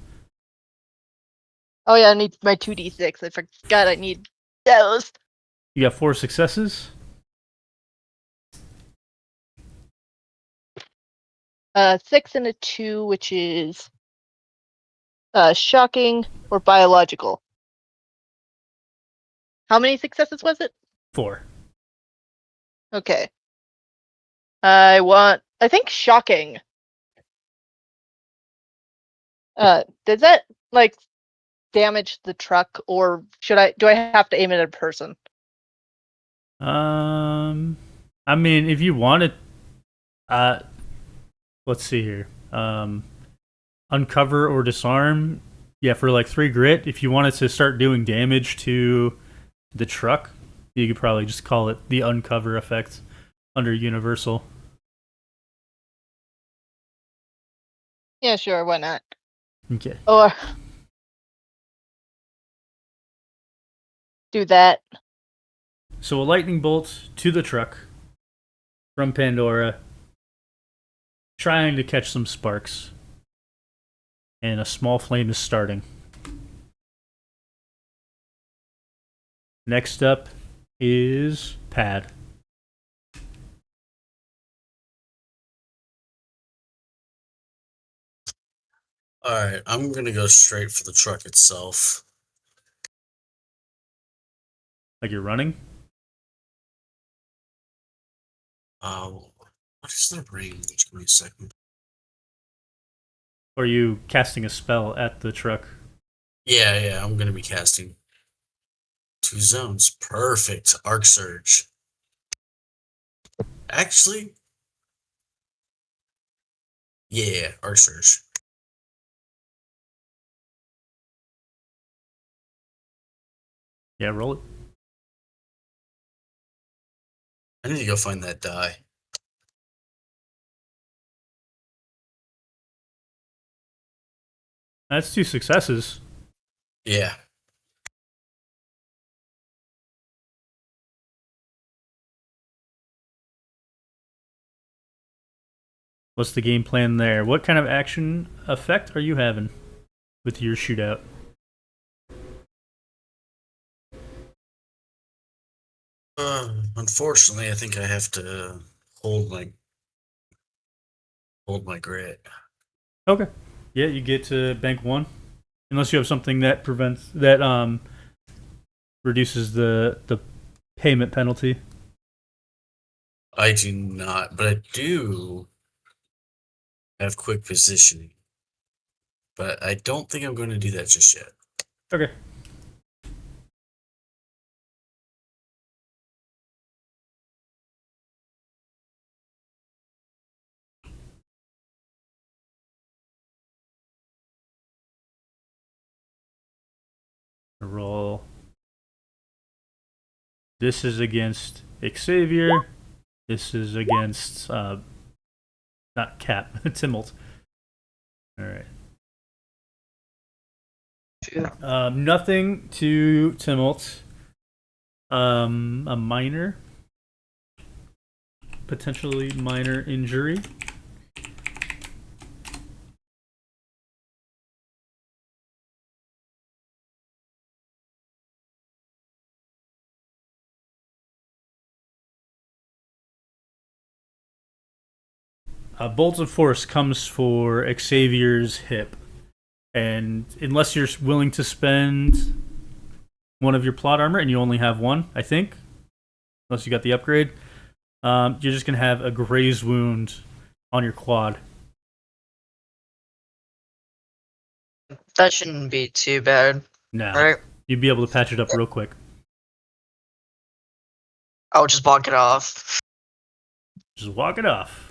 Oh yeah, I need my 2d6. I forgot I need those.
You got 4 successes.
6 and a 2, which is shocking or biological. How many successes was it?
4.
Okay. I think shocking. Does that like damage the truck, or do I have to aim it at a person?
I mean, if you wanted, let's see here. Uncover or disarm. Yeah, for like 3 grit. If you wanted to start doing damage to the truck, you could probably just call it the uncover effect under universal.
Yeah, sure, why not?
Okay.
Or do that.
So a lightning bolt to the truck from Pandora, trying to catch some sparks, and a small flame is starting. Next up is Pad.
All right, I'm gonna go straight for the truck itself.
Like you're running?
What is the range? Give me a second.
Or are you casting a spell at the truck?
Yeah, I'm gonna be casting 2 zones. Perfect. Arc Surge. Actually, yeah, Arc Surge.
Yeah, roll it.
I need to go find that die.
That's 2 successes.
Yeah.
What's the game plan there? What kind of action effect are you having with your shootout?
Unfortunately, I think I have to hold my grit.
Okay. Yeah, you get to bank 1. Unless you have something that reduces the payment penalty.
I do not, but I do have quick positioning. But I don't think I'm going to do that just yet.
Okay. Roll. This is against Xavier. This is against not Cap, Timmelt. All right. Nothing to Timmelt. A minor, potentially minor injury. Bolt of Force comes for Xavier's hip. And unless you're willing to spend one of your plot armor, and you only have one, I think, unless you got the upgrade, you're just going to have a graze wound on your quad.
That shouldn't be too bad.
No.
Right?
You'd be able to patch it up real quick.
I'll just block it off.
Just walk it off.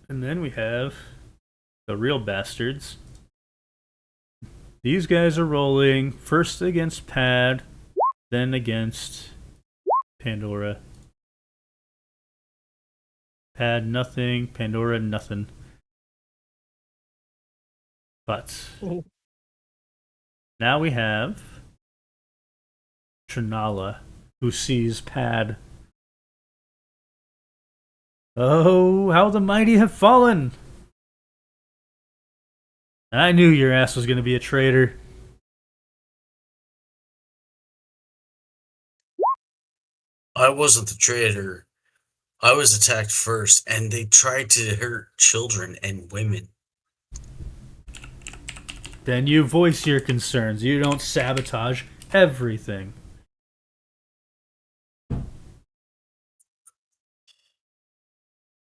And then we have the real bastards. These guys are rolling first against Pad, then against Pandora. Pad nothing, Pandora nothing. But now we have Trinala, who sees Pad. Oh, how the mighty have fallen! I knew your ass was going to be a traitor.
I wasn't the traitor. I was attacked first, and they tried to hurt children and women.
Then you voice your concerns. You don't sabotage everything.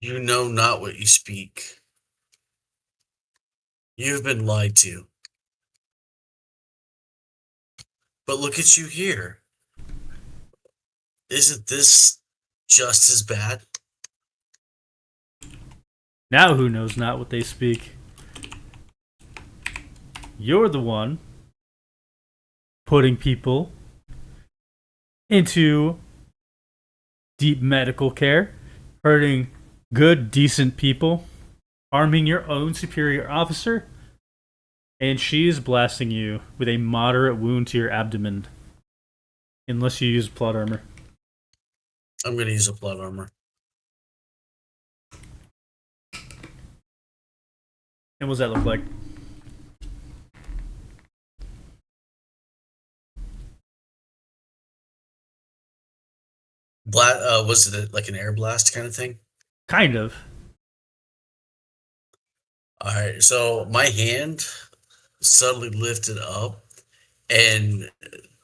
You know not what you speak. You've been lied to. But look at you here. Isn't this just as bad?
Now who knows not what they speak? You're the one putting people into deep medical care, hurting good, decent people, harming your own superior officer, and she is blasting you with a moderate wound to your abdomen. Unless you use plot armor.
I'm going to use a plot armor.
And what does that look like?
Was it like an air blast kind of thing?
Kind of.
All right, so my hand suddenly lifted up, and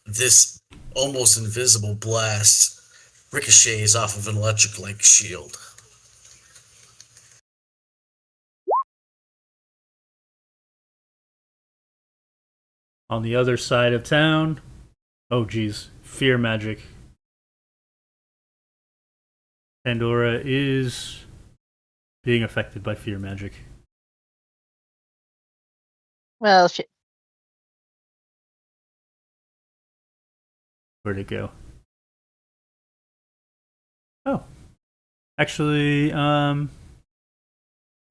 this almost invisible blast ricochets off of an electric-like shield.
On the other side of town, oh geez, fear magic. Pandora is being affected by fear magic.
Well, shit.
Where'd it go? Oh. Actually, not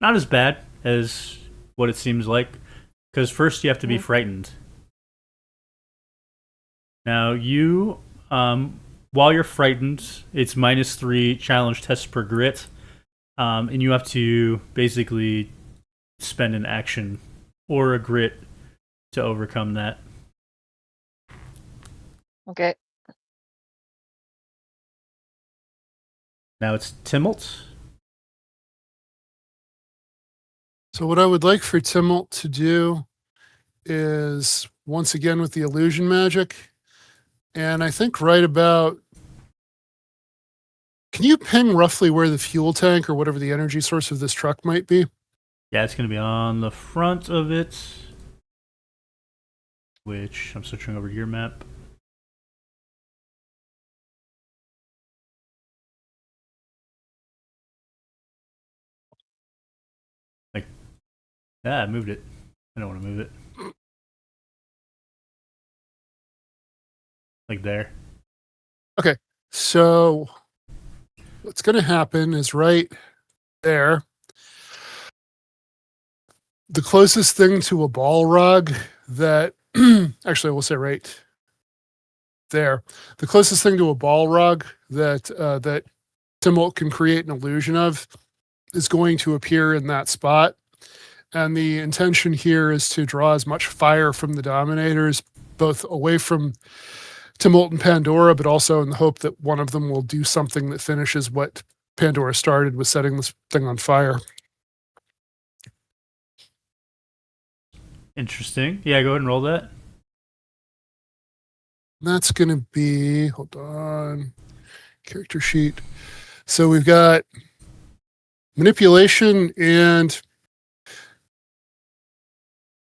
as bad as what it seems like. Because first you have to be frightened. Now, you, while you're frightened, it's -3 challenge test per grit. And you have to basically spend an action or a grit to overcome that.
Okay.
Now it's Timmelt.
So what I would like for Timmelt to do is, once again with the illusion magic, and I think right about, can you ping roughly where the fuel tank or whatever the energy source of this truck might be?
Yeah, it's going to be on the front of it, which I'm switching over to your map. Like, I moved it. I don't want to move it. Like there.
Okay, so what's going to happen is right there, the closest thing to a ball rug that, actually we'll say right there, the closest thing to a ball rug that that Timmelt can create an illusion of is going to appear in that spot. And the intention here is to draw as much fire from the Dominators, both away from Timmelt and Pandora, but also in the hope that one of them will do something that finishes what Pandora started with setting this thing on fire.
Interesting. Yeah, go ahead and roll that.
That's going to be, hold on, character sheet. So we've got manipulation and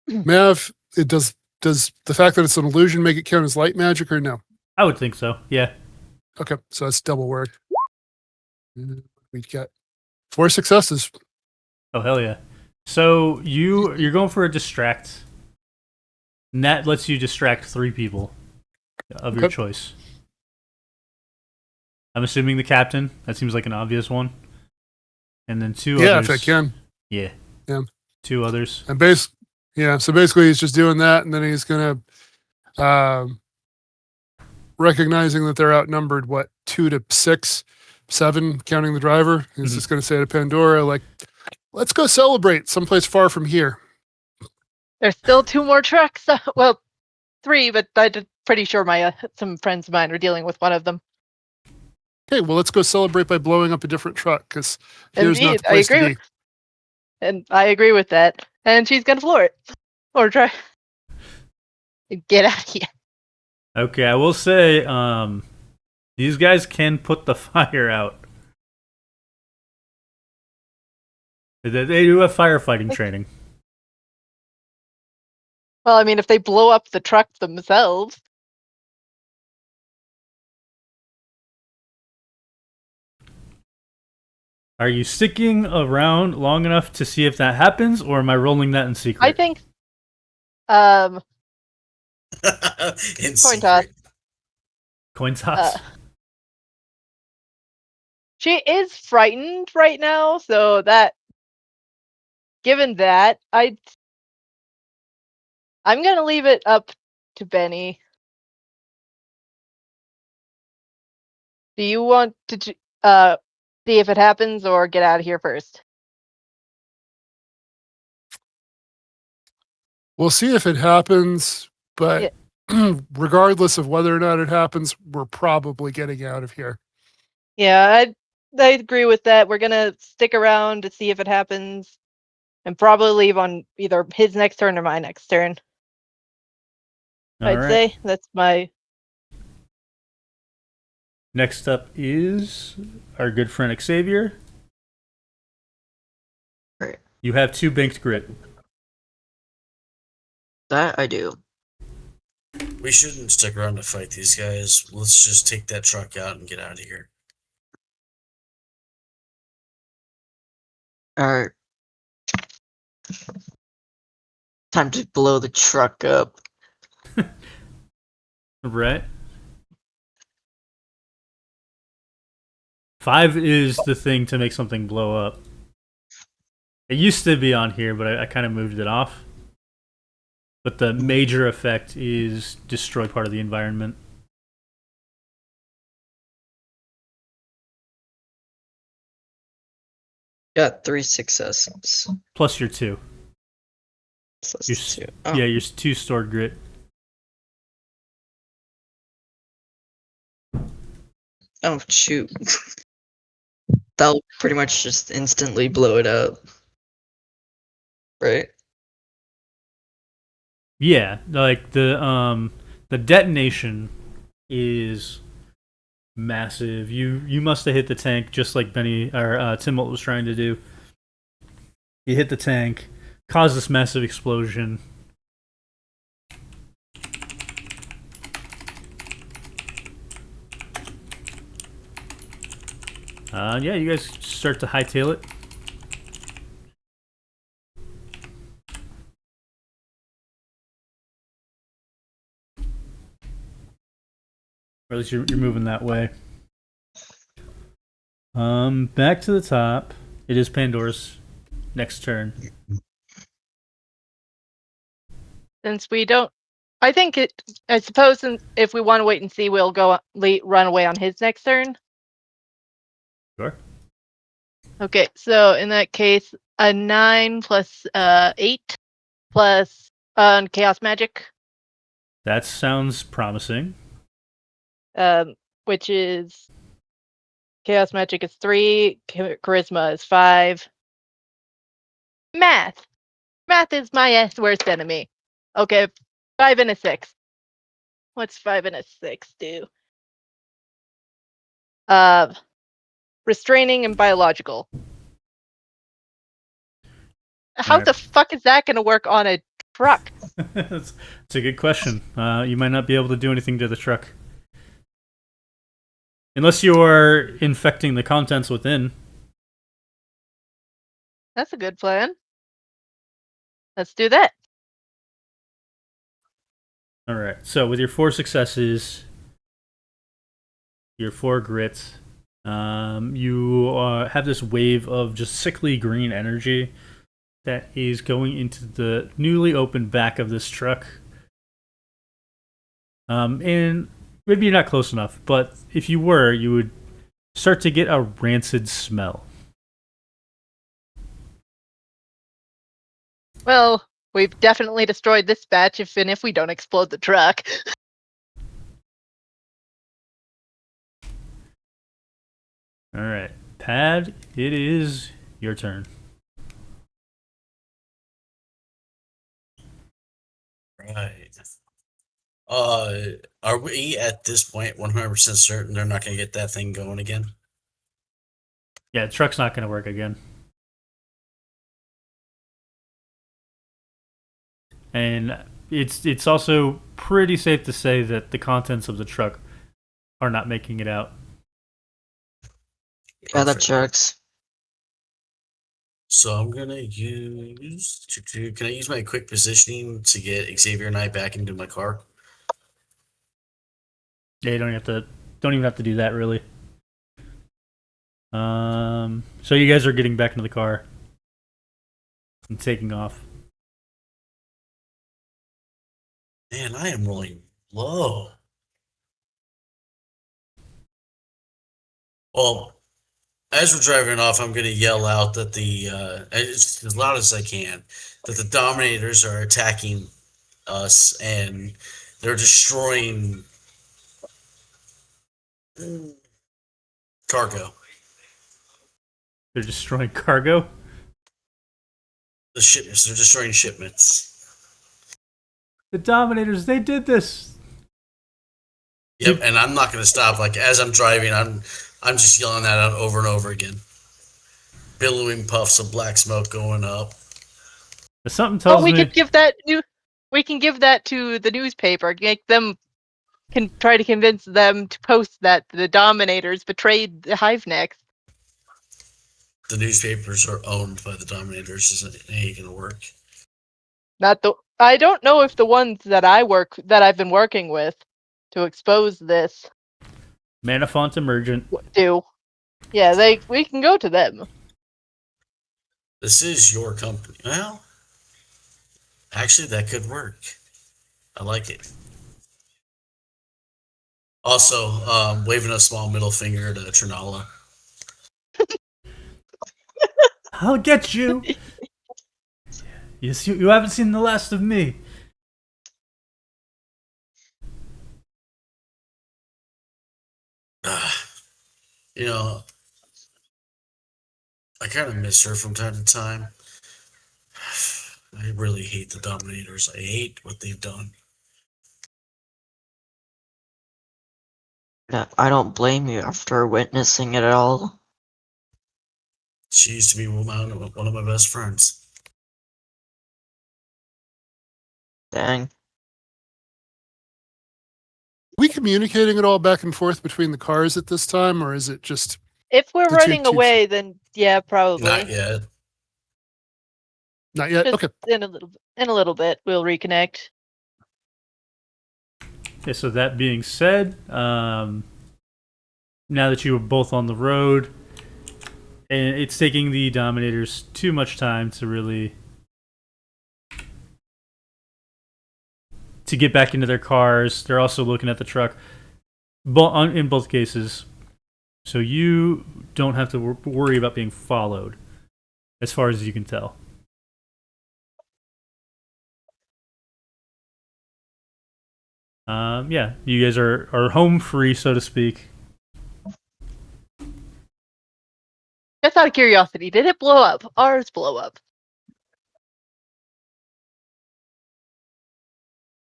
Mav. It does the fact that it's an illusion make it count as light magic or no?
I would think so. Yeah.
Okay, so that's double word. We got 4 successes.
Oh hell yeah. So you're going for a distract. And that lets you distract 3 people of your choice. I'm assuming the captain. That seems like an obvious one. And then 2 others.
Yeah, if I can.
Yeah.
Yeah.
2 others.
And so basically he's just doing that, and then he's gonna recognizing that they're outnumbered, 2 to 6, 7, counting the driver. He's just gonna say to Pandora, like, let's go celebrate someplace far from here.
There's still 2 more trucks. Well, 3, but I'm pretty sure my some friends of mine are dealing with one of them.
Okay, well, let's go celebrate by blowing up a different truck, because here's not
Indeed,
the place to be.
And I agree with that. And she's gonna floor it. Or try. Get out of here.
Okay, I will say, these guys can put the fire out. They do have firefighting training.
Well, I mean, if they blow up the truck themselves.
Are you sticking around long enough to see if that happens, or am I rolling that in secret?
I think.
In
Coin toss.
secret.
Coin toss.
She is frightened right now, so that. Given that, I'm gonna leave it up to Benny. Do you want to see if it happens or get out of here first?
We'll see if it happens, but regardless of whether or not it happens, we're probably getting out of here.
Yeah, I agree with that. We're gonna stick around to see if it happens, and probably leave on either his next turn or my next turn. I'd say that's my.
Next up is our good friend Xavier.
Right.
You have 2 banked grit.
That I do.
We shouldn't stick around to fight these guys. Let's just take that truck out and get out of here.
Alright. Time to blow the truck up.
Right. 5 is the thing to make something blow up. It used to be on here, but I kind of moved it off. But the major effect is destroy part of the environment.
Got 3 successes.
Plus your 2.
Plus
Your,
2. Oh.
Yeah, your 2 stored grit.
Oh, shoot. That'll pretty much just instantly blow it up. Right?
Yeah, like the detonation is massive. You must have hit the tank just like Benny or Timbolt was trying to do. You hit the tank, caused this massive explosion. Yeah, you guys start to hightail it. Or at least you're moving that way. Back to the top. It is Pandora's next turn.
Since we don't, I think it. I suppose if we want to wait and see, we'll go run away on his next turn.
Sure.
Okay, so in that case, a 9 plus 8 plus chaos magic.
That sounds promising.
Which is chaos magic is 3, charisma is 5. Math is my worst enemy. Okay, 5 and a 6. What's 5 and a 6 do? Restraining and biological. How the fuck is that going to work on a truck?
That's a good question. You might not be able to do anything to the truck. Unless you're infecting the contents within.
That's a good plan. Let's do that.
Alright, so with your 4 successes, your 4 grits, you have this wave of just sickly green energy that is going into the newly opened back of this truck. And maybe you're not close enough, but if you were, you would start to get a rancid smell.
Well, We've definitely destroyed this batch if we don't explode the truck.
All right, Pad, it is your turn.
Right. Are we at this point 100% certain they're not going to get that thing going again?
Yeah, the truck's not going to work again. And it's also pretty safe to say that the contents of the truck are not making it out.
Yeah, that
Perfect.
checks.
So I'm gonna use. Can I use my quick positioning to get Xavier and I back into my car?
Yeah, you don't even have to do that really. So you guys are getting back into the car and taking off.
Man, I am rolling low. Well, as we're driving off, I'm gonna yell out that as loud as I can, that the Dominators are attacking us and they're destroying cargo.
They're destroying cargo.
The shipments. They're destroying shipments.
The Dominators, they did this.
Yep, and I'm not gonna stop. Like as I'm driving, I'm just yelling that out over and over again. Billowing puffs of black smoke going up.
Something tells
we
me.
could give that we can give that to the newspaper. Make them try to convince them to post that the Dominators betrayed the Hive Necks.
The newspapers are owned by the Dominators. It ain't gonna work.
I don't know if the ones that I've been working with to expose this
Manafont Emergent.
do. Yeah, we can go to them.
This is your company. Well, actually, that could work. I like it. Also, waving a small middle finger to Trinala.
I'll get you. Yes, you haven't seen the last of me.
You know, I kind of miss her from time to time. I really hate the Dominators. I hate what they've done.
Yeah, I don't blame you after witnessing it all.
She used to be one of my best friends.
Dang.
We communicating it all back and forth between the cars at this time, or is it just
If we're
The
running
two-
away, then yeah, probably.
Not yet.
not yet?
Just
Okay.
in a little bit, we'll reconnect.
Okay, so that being said, now that you are both on the road, and it's taking the Dominators too much time to really to get back into their cars. They're also looking at the truck, in both cases. So you don't have to worry about being followed, as far as you can tell. Yeah, you guys are home free, so to speak.
Just out of curiosity, did it blow up? Ours blow up.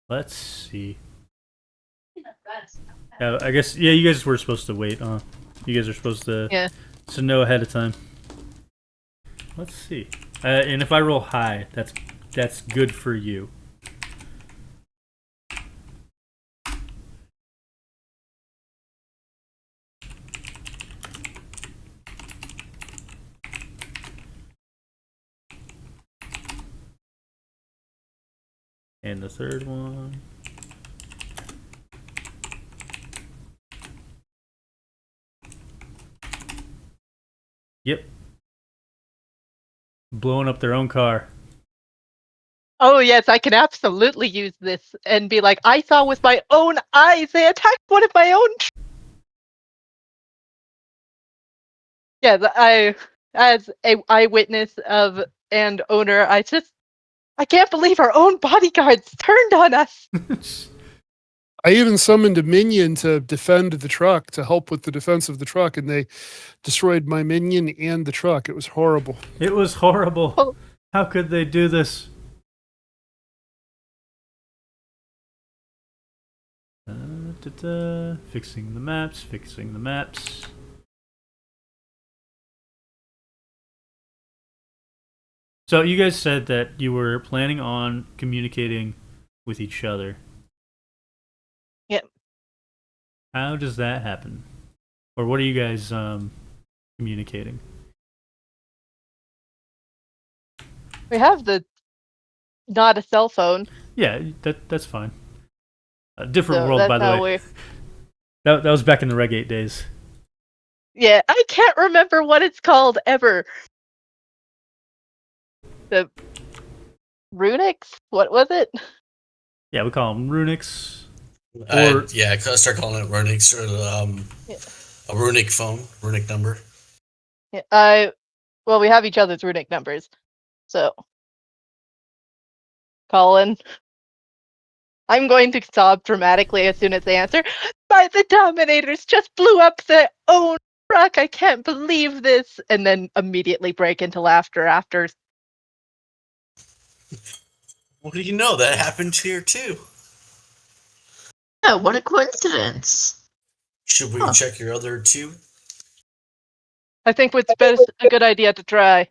Let's see. I guess you guys were supposed to wait. You guys are supposed to know ahead of time. Let's see. And if I roll high, that's good for you. And the third one. Yep. Blowing up their own car.
Oh yes, I can absolutely use this and be like, I saw with my own eyes they attacked one of my own. Yeah, I as a eyewitness of and owner, I just I can't believe our own bodyguards turned on us.
I even summoned a minion to defend the truck, to help with the defense of the truck, and they destroyed my minion and the truck. It was horrible.
It was horrible.
Oh.
How could they do this? Fixing the maps, fixing the maps. So you guys said that you were planning on communicating with each other.
Yep.
How does that happen? Or what are you guys communicating?
We have not a cell phone.
Yeah, that's fine. A different
So
world,
that's
by the
how
way. That was back in the Reg 8 days.
Yeah, I can't remember what it's called ever. The Runix? What was it?
Yeah, we call them Runix.
I start calling it Runix or a runic phone, runic number.
Yeah, well, we have each other's runic numbers. So, Colin, I'm going to sob dramatically as soon as they answer. But the Dominators just blew up their own truck. I can't believe this. And then immediately break into laughter after.
What do you know? That happened here too.
Yeah, what a coincidence.
Should we check your other two?
I think it's best a good idea to try.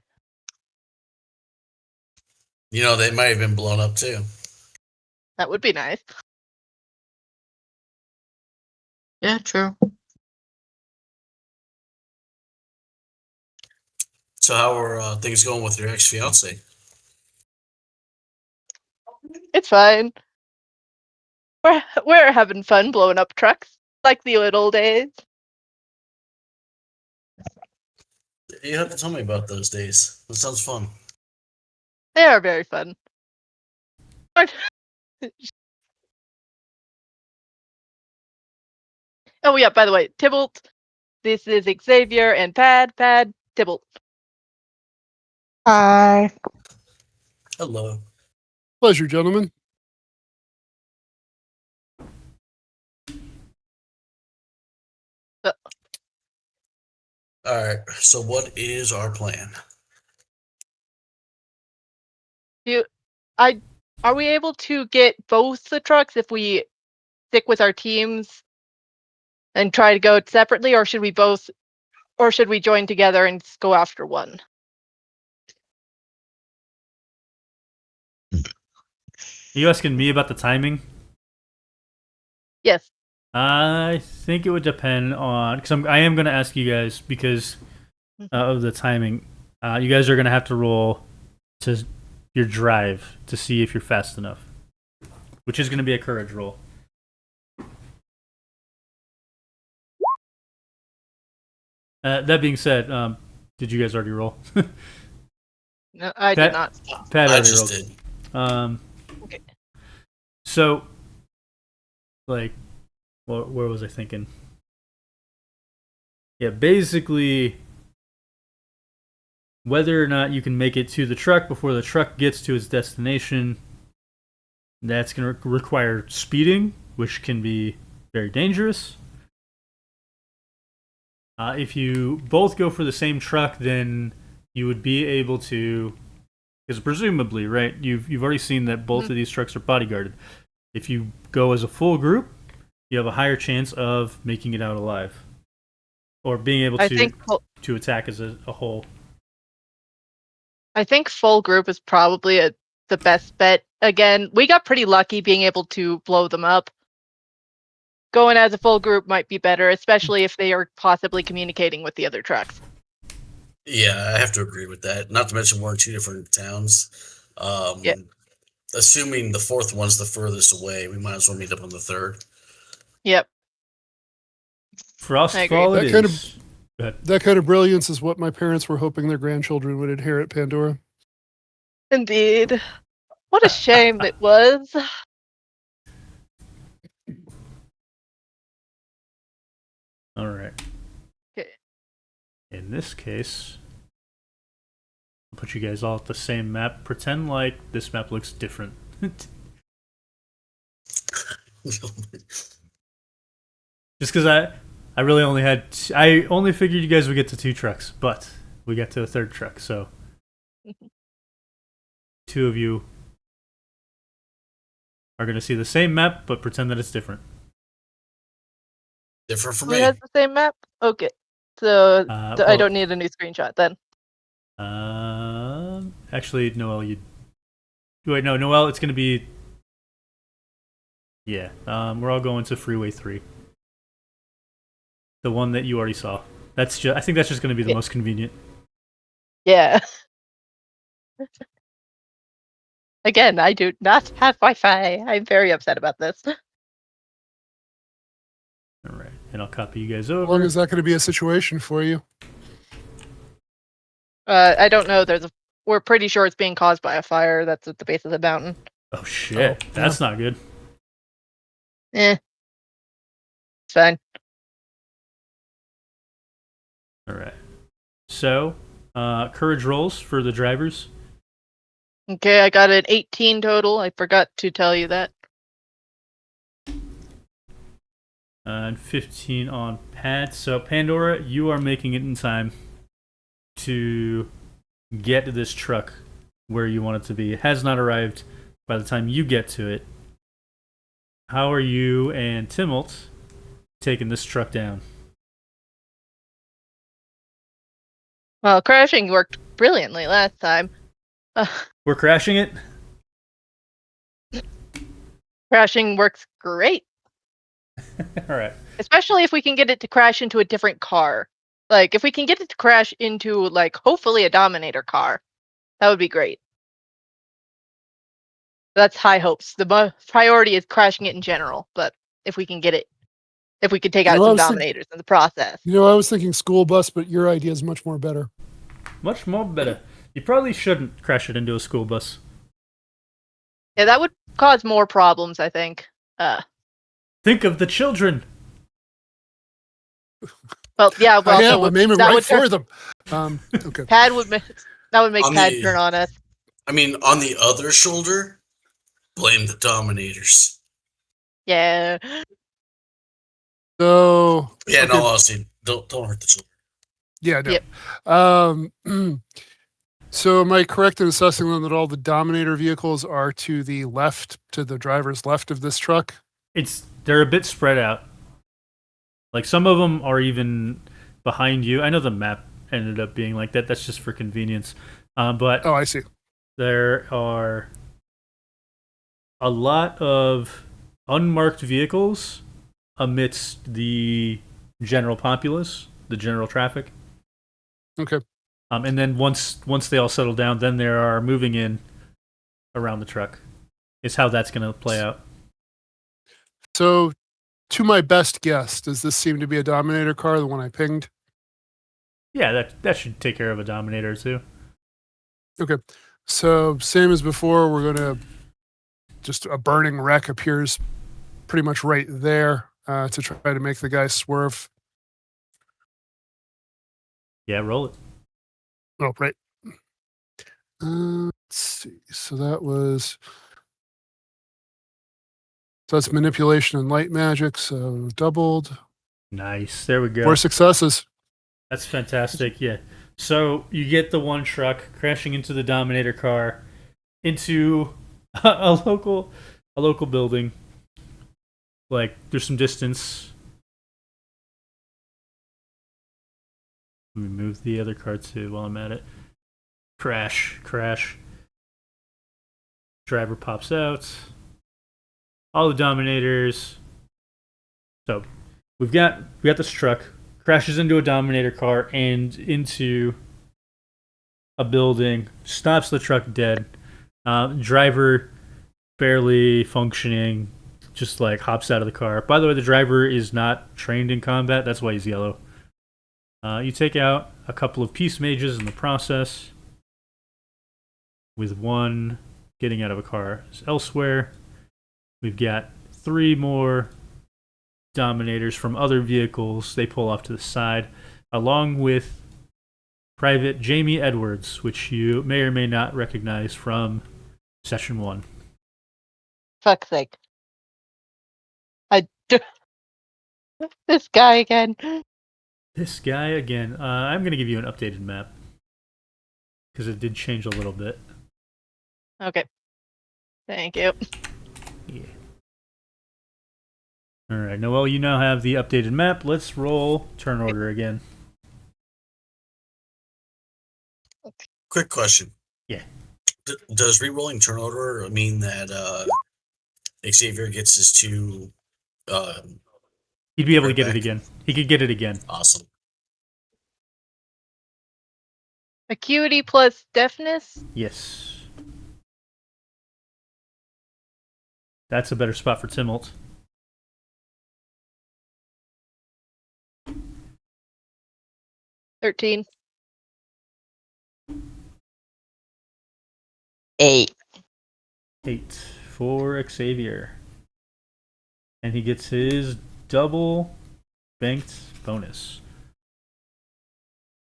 You know, they might have been blown up too.
That would be nice.
Yeah, true.
So how are things going with your ex-fiance?
It's fine. We're having fun blowing up trucks like the old days.
You have to tell me about those days. That sounds fun.
They are very fun. Oh yeah, by the way, Tybalt, this is Xavier and Pad, Tybalt.
Hi.
Hello.
Pleasure, gentlemen.
All right. So what is our plan?
Are we able to get both the trucks if we stick with our teams and try to go separately, or should we join together and go after one?
Are you asking me about the timing?
Yes.
I think it would depend on, because I am going to ask you guys because of the timing. You guys are going to have to roll to your drive to see if you're fast enough, which is going to be a courage roll. That being said, did you guys already roll?
No, I did not.
Pat
I
already
just
rolled.
did.
Okay.
So, like, where was I thinking? Yeah, basically, whether or not you can make it to the truck before the truck gets to its destination, that's going to require speeding, which can be very dangerous. If you both go for the same truck, then you would be able to, because presumably, right, you've already seen that both of these trucks are bodyguarded. If you go as a full group, you have a higher chance of making it out alive, or being able to attack as a whole.
I think full group is probably the best bet. Again, we got pretty lucky being able to blow them up. Going as a full group might be better, especially if they are possibly communicating with the other trucks.
Yeah, I have to agree with that. Not to mention we're in two different towns.
Yeah.
Assuming the fourth one's the furthest away, we might as well meet up on the third.
Yep.
Frostfall it is.
That kind of brilliance is what my parents were hoping their grandchildren would inherit, Pandora.
Indeed. What a shame it was.
All right.
Okay.
In this case, I'll put you guys all at the same map. Pretend like this map looks different. Just because I really only had I only figured you guys would get to 2 trucks, but we got to a 3rd truck, so 2 of you are going to see the same map, but pretend that it's different.
Different for
Who
me.
has the same map? Okay. So I
well-
don't need a new screenshot then.
Actually, Noel, wait, no, Noel, it's going to be, yeah, we're all going to Freeway 3. The one that you already saw. I think that's just going to be the most convenient.
Yeah. Again, I do not have Wi-Fi. I'm very upset about this.
All right, and I'll copy you guys
How long
over.
is that going to be a situation for you?
I don't know. We're pretty sure it's being caused by a fire that's at the base of the mountain.
Oh shit,
Oh,
that's not good.
It's fine.
All right, so courage rolls for the drivers.
Okay, I got an 18 total. I forgot to tell you that.
And 15 on Pat. So Pandora, you are making it in time to get this truck where you want it to be. It has not arrived by the time you get to it. How are you and Timolt taking this truck down?
Well, crashing worked brilliantly last time.
We're crashing it?
Crashing works great.
All right.
Especially if we can get it to crash into a different car. Like, if we can get it to crash into, like, hopefully a Dominator car, that would be great. That's high hopes. The priority is crashing it in general, but if we can get it, if we could take out some Dominators in the process.
You know, I was thinking school bus, but your idea is much more better.
Much more better. You probably shouldn't crash it into a school bus.
Yeah, that would cause more problems, I think.
Think of the children.
Well, yeah, well,
I am. I'm aiming
that
right
would
for them. Okay.
Pad would that would make
On
Pad
the-
turn on us.
I mean, on the other shoulder, blame the Dominators.
Yeah.
So
Yeah,
okay.
no, honestly, don't hurt the children.
Yeah, no.
Yep.
So am I correct in assessing then that all the Dominator vehicles are to the left, to the driver's left of this truck?
They're a bit spread out. Like some of them are even behind you. I know the map ended up being like that. That's just for convenience. But
Oh, I see.
there are a lot of unmarked vehicles amidst the general populace, the general traffic.
Okay.
And then once they all settle down, then there are moving in around the truck. Is how that's going to play out.
So, to my best guess, does this seem to be a Dominator car, the one I pinged?
Yeah, that should take care of a Dominator too.
Okay. So, same as before, we're going to just a burning wreck appears pretty much right there to try to make the guy swerve.
Yeah, roll it.
Oh, right. Let's see. So that's manipulation and light magic. So doubled.
Nice. There we go.
4 successes.
That's fantastic. Yeah. So you get the one truck crashing into the Dominator car into a local building. Like there's some distance. Let me move the other car too while I'm at it. Crash. Driver pops out. All the Dominators. So we got this truck. Crashes into a Dominator car and into a building. Stops the truck dead. Driver barely functioning. Just like hops out of the car. By the way, the driver is not trained in combat. That's why he's yellow. You take out a couple of Peace Mages in the process, with one getting out of a car elsewhere. We've got 3 more Dominators from other vehicles. They pull off to the side, along with Private Jamie Edwards, which you may or may not recognize from Session 1.
Fuck's sake. This guy again.
This guy again. I'm going to give you an updated map because it did change a little bit.
Okay. Thank you.
Yeah. All right, Noel, you now have the updated map. Let's roll turn order again.
Quick question.
Yeah.
Does re-rolling turn order mean that Xavier gets his two?
He'd be able to
Right
get
back.
it again. He could get it again.
Awesome.
Acuity plus deafness?
Yes. That's a better spot for Timolt.
$13.
8.
8 for Xavier. And he gets his double banked bonus.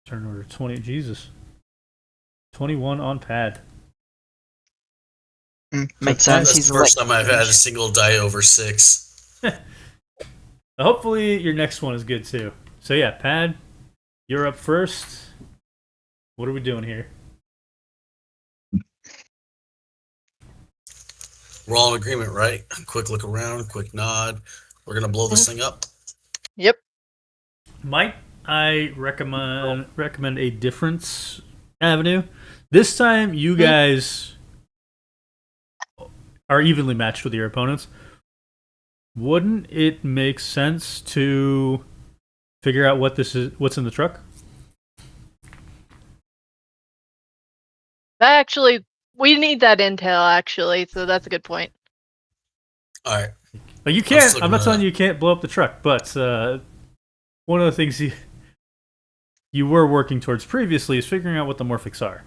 Turn order 20. Jesus. 21 on pad.
Makes
Pad-
sense.
That's
He's
the first
like,
time I've had a single die over 6.
Hopefully your next one is good too. So yeah, Pad, you're up first. What are we doing here?
We're all in agreement, right? Quick look around, quick nod. We're gonna blow this thing up.
Yep.
Might I recommend a different avenue? This time you guys are evenly matched with your opponents. Wouldn't it make sense to figure out what's in the truck?
Actually, we need that intel, actually, so that's a good point.
All right.
Like you can't. I'm not telling you you can't blow up the truck, but one of the things you were working towards previously is figuring out what the morphics are.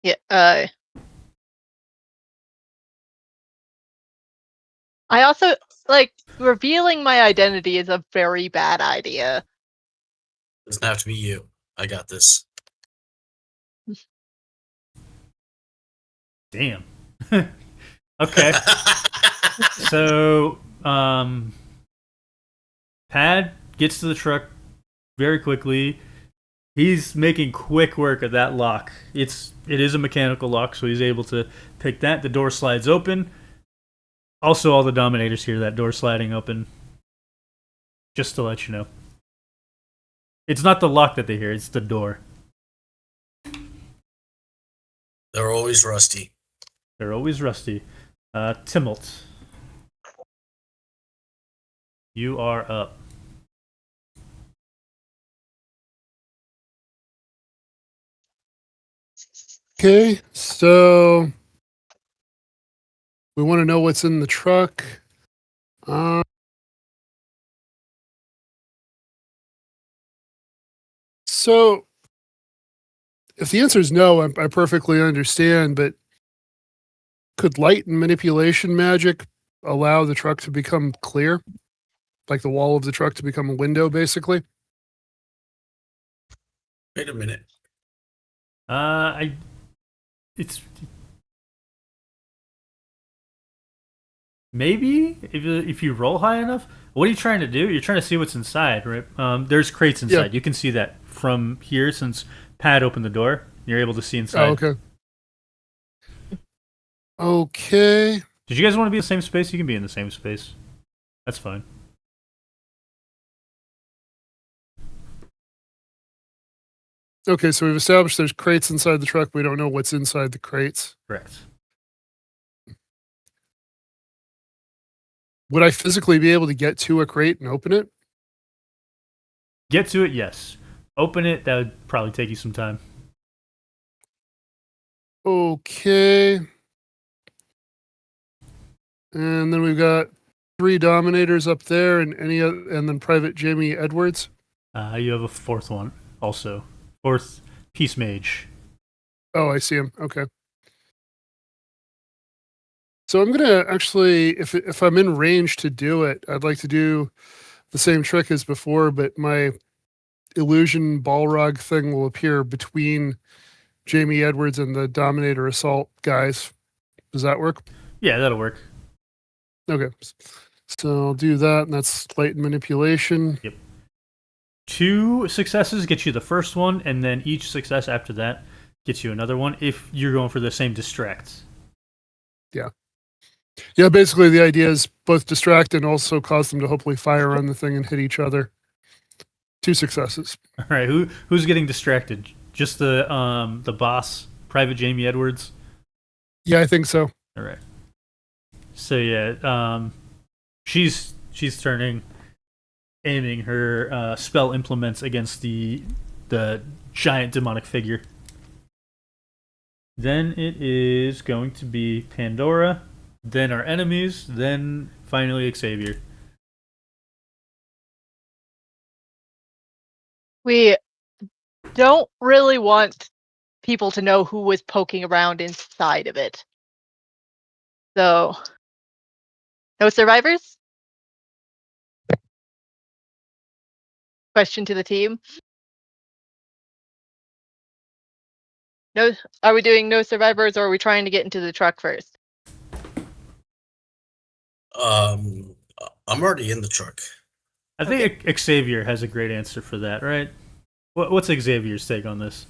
Yeah, I also, revealing my identity is a very bad idea.
Doesn't have to be you. I got this.
Damn. Okay. So, Pad gets to the truck very quickly. He's making quick work of that lock. It is a mechanical lock, so he's able to pick that. The door slides open. Also, all the Dominators hear that door sliding open. Just to let you know. It's not the lock that they hear, it's the door.
They're always rusty.
They're always rusty. Timolt. You are up.
Okay, so we want to know what's in the truck. So if the answer is no, I perfectly understand, but could light and manipulation magic allow the truck to become clear? Like the wall of the truck to become a window, basically?
Wait a minute.
It's maybe if you roll high enough. What are you trying to do? You're trying to see what's inside, right? There's crates inside.
Yeah.
You can see that from here since Pat opened the door. You're able to see inside.
Oh, okay. Okay.
Did you guys want to be in the same space? You can be in the same space. That's fine.
Okay, so we've established there's crates inside the truck. We don't know what's inside the crates.
Correct.
Would I physically be able to get to a crate and open it?
Get to it, yes. Open it, that would probably take you some time.
Okay. And then we've got 3 Dominators up there, and and then Private Jamie Edwards.
You have a fourth one also. Fourth Peace Mage.
Oh, I see him. Okay. So I'm gonna actually, if I'm in range to do it, I'd like to do the same trick as before, but my illusion Balrog thing will appear between Jamie Edwards and the Dominator Assault guys. Does that work?
Yeah, that'll work.
Okay. So I'll do that, and that's light manipulation.
Yep. 2 successes get you the first one, and then each success after that gets you another one if you're going for the same distract.
Yeah, basically the idea is both distract and also cause them to hopefully fire on the thing and hit each other. 2 successes.
All right, who's getting distracted? Just the boss, Private Jamie Edwards?
Yeah, I think so.
All right. So yeah, she's turning, aiming her spell implements against the giant demonic figure. Then it is going to be Pandora, then our enemies, then finally Xavier.
We don't really want people to know who was poking around inside of it. So, no survivors? Question to the team. No, are we doing no survivors, or are we trying to get into the truck first?
I'm already in the truck.
I think Xavier has a great answer for that, right? What's Xavier's take on this?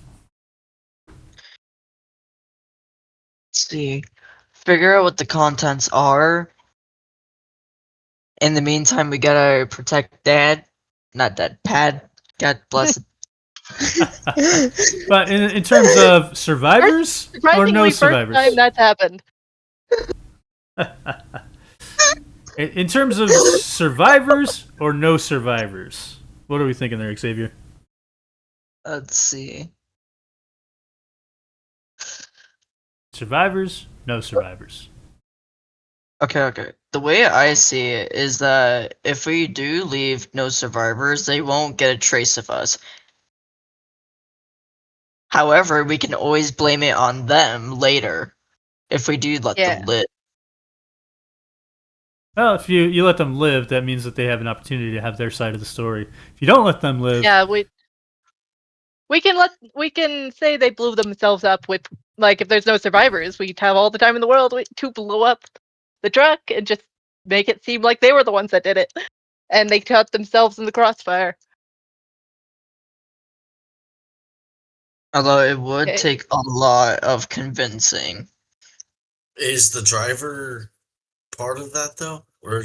Let's see. Figure out what the contents are. In the meantime, we gotta protect Dad. Not Dad, Pad. God bless it.
But in terms of survivors or no
Surprisingly,
survivors?
first time that's happened.
In terms of survivors or no survivors? What are we thinking there, Xavier?
Let's see.
Survivors, no survivors.
Okay. The way I see it is that if we do leave no survivors, they won't get a trace of us. However, we can always blame it on them later if we do let them live.
Well, if you let them live, that means that they have an opportunity to have their side of the story. If you don't let them live,
Yeah, we can say they blew themselves up with, like, if there's no survivors, we'd have all the time in the world to blow up the truck and just make it seem like they were the ones that did it, and they caught themselves in the crossfire.
Although it would take a lot of convincing.
Is the driver part of that though, or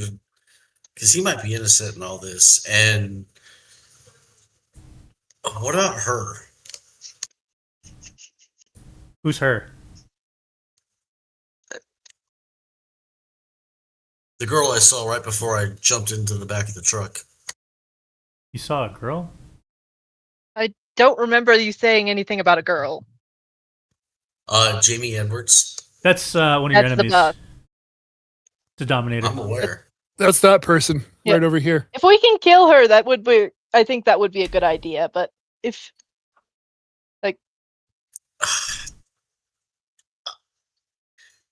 because he might be innocent in all this? And what about her?
Who's her?
The girl I saw right before I jumped into the back of the truck.
You saw a girl?
I don't remember you saying anything about a girl.
Jamie Edwards.
That's one of your enemies.
The buff.
The Dominator.
I'm aware.
That's that person right over here.
If we can kill her, that would be. I think that would be a good idea. But if, like,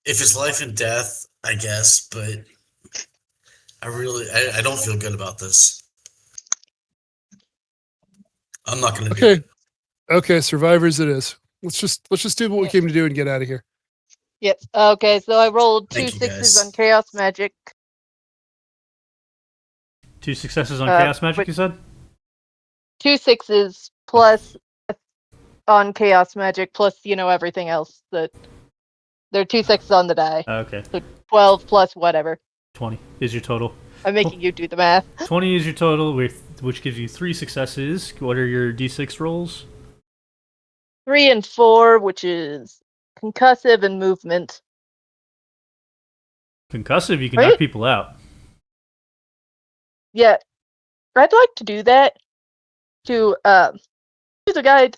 if it's life and death, I guess. But I don't feel good about this. I'm not going to do it.
Okay, survivors it is. Let's just do what we came to do and get out of here.
Yes. Okay, so I rolled
Thank
2
you,
sixes
guys.
on Chaos Magic.
2 successes on Chaos Magic, you said?
2 sixes plus on Chaos Magic plus everything else. There are 2 sixes on the die.
Okay.
So 12 plus whatever.
20 is your total.
I'm making you do the math.
20 is your total, which gives you 3 successes. What are your d6 rolls?
3 and 4, which is concussive and movement.
Concussive, you can knock people out.
Yeah, I'd like to do that to the guy,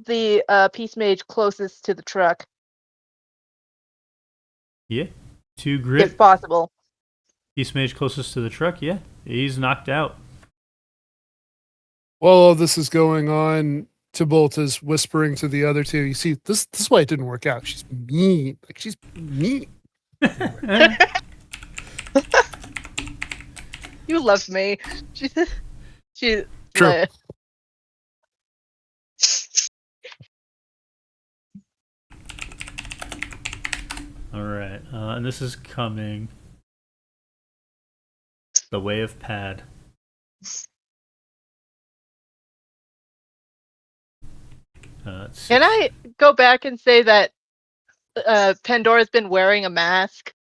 the Peace Mage closest to the truck,
Yeah. 2 grit.
if possible.
Peace Mage closest to the truck, yeah. He's knocked out.
While all this is going on, Tybalt is whispering to the other 2. You see, this is why it didn't work out. She's mean. Like, she's mean.
You love me. She
True.
All right, and this is coming the way of Pad.
Can I go back and say that Pandora's been wearing a mask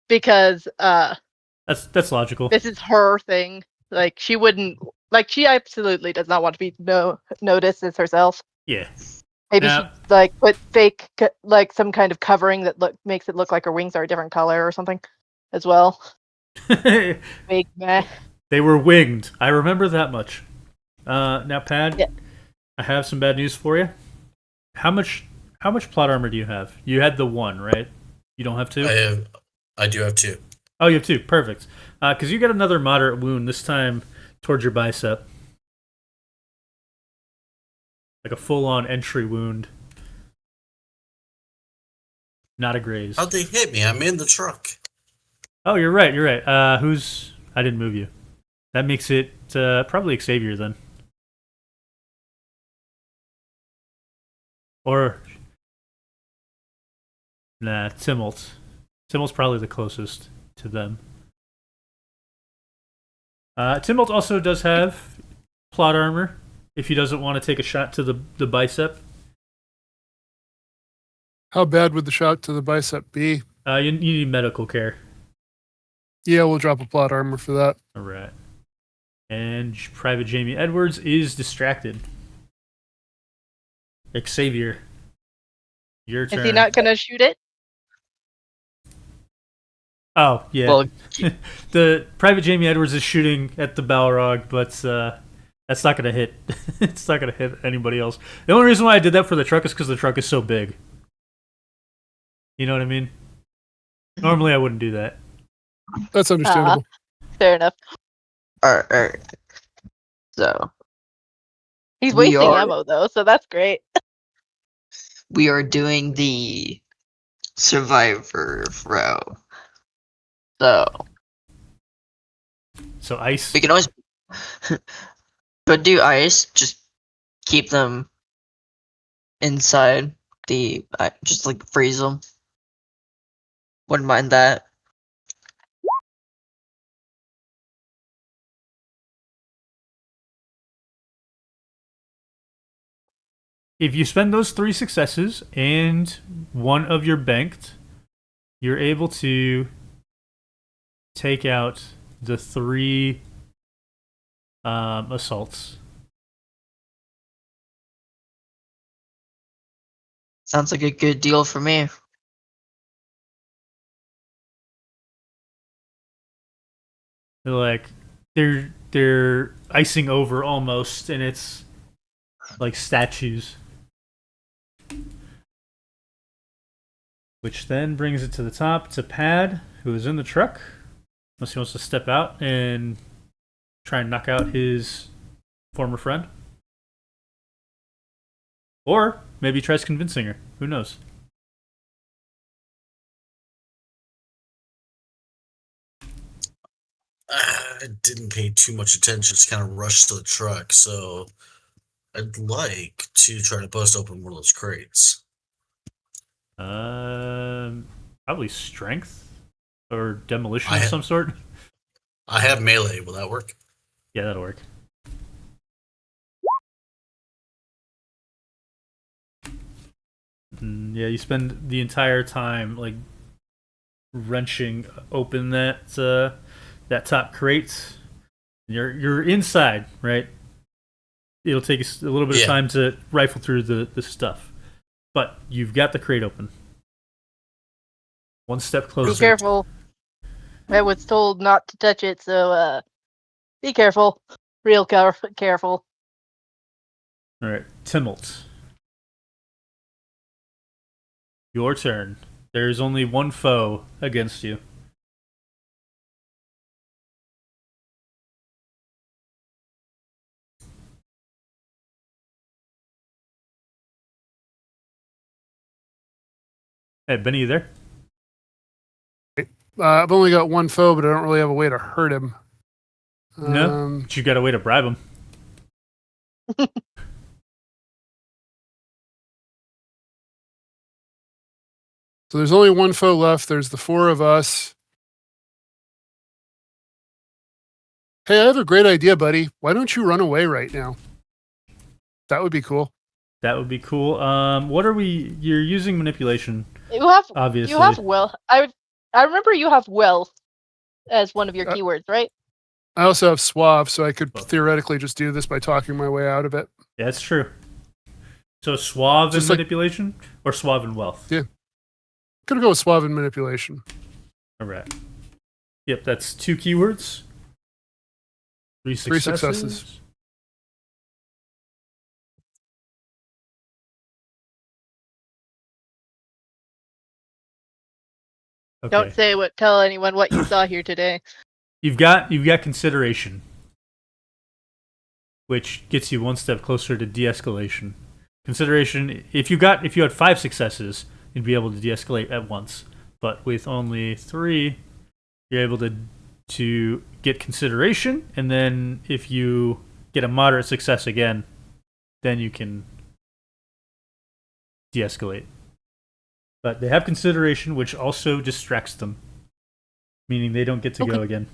because
That's logical.
this is her thing. Like she wouldn't, like she absolutely does not want to be noticed as herself.
Yeah.
Maybe
Now-
she like put fake like some kind of covering that makes it look like her wings are a different color or something, as well. Fake meh.
They were winged. I remember that much. Now, Pad,
Yeah.
I have some bad news for you. How much plot armor do you have? You had the one, right? You don't have two?
I do have 2.
Oh, you have two. Perfect. Because you got another moderate wound, this time towards your bicep. Like a full-on entry wound. Not a graze.
How'd they hit me? I'm in the truck.
Oh, you're right. You're right. I didn't move you. That makes it probably Xavier then. Or nah, Timmelt. Timmelt's probably the closest to them. Timmelt also does have plot armor if he doesn't want to take a shot to the bicep.
How bad would the shot to the bicep be?
You need medical care.
Yeah, we'll drop a plot armor for that.
All right. And Private Jamie Edwards is distracted. Xavier, your turn.
Is he not gonna shoot it?
Oh, yeah.
Well,
The Private Jamie Edwards is shooting at the Balrog, but that's not going to hit. It's not going to hit anybody else. The only reason why I did that for the truck is because the truck is so big. You know what I mean? Normally I wouldn't do that.
That's understandable.
Fair enough.
alright. So
He's
We
wasting
are-
ammo though, so that's great.
we are doing the survivor route. So
ice.
we can always but do ice, just keep them inside the just like freeze them. Wouldn't mind that.
If you spend those 3 successes and one of your banked, you're able to take out the 3 assaults.
Sounds like a good deal for me.
They're icing over almost, and it's like statues. Which then brings it to the top to Pad, who is in the truck. Unless he wants to step out and try and knock out his former friend. Or maybe he tries convincing her. Who knows?
I didn't pay too much attention. Just kind of rushed to the truck. So I'd like to try to bust open one of those crates.
Probably strength or demolition
I
of
ha-
some sort.
I have melee. Will that work?
Yeah, that'll work. Yeah, you spend the entire time like wrenching open that top crate. You're inside, right? It'll take a little bit of
Yeah.
time to rifle through the stuff, but you've got the crate open. One step closer.
Be careful. I was told not to touch it, so be careful. Real careful.
All right, Timmelt. Your turn. There's only one foe against you. Hey, Benny, you there?
I've only got one foe, but I don't really have a way to hurt him.
No, but you got a way to bribe him.
So there's only one foe left. There's the 4 of us. Hey, I have a great idea, buddy. Why don't you run away right now? That would be cool.
That would be cool. What are we? You're using manipulation,
You have
obviously.
you have wealth. I remember you have wealth as one of your keywords, right?
I also have suave, so I could theoretically just do this by talking my way out of it.
Yeah, that's true. So suave
Just
and manipulation, or suave and wealth?
Yeah. Gonna go with suave and manipulation.
All right. Yep, that's 2 keywords. 3 successes.
3 successes.
Okay.
Don't tell anyone what you saw here today.
You've got consideration, which gets you one step closer to de-escalation. Consideration, if you had 5 successes, you'd be able to de-escalate at once. But with only 3, you're able to get consideration, and then if you get a moderate success again, then you can de-escalate. But they have consideration, which also distracts them, meaning they don't get to go again.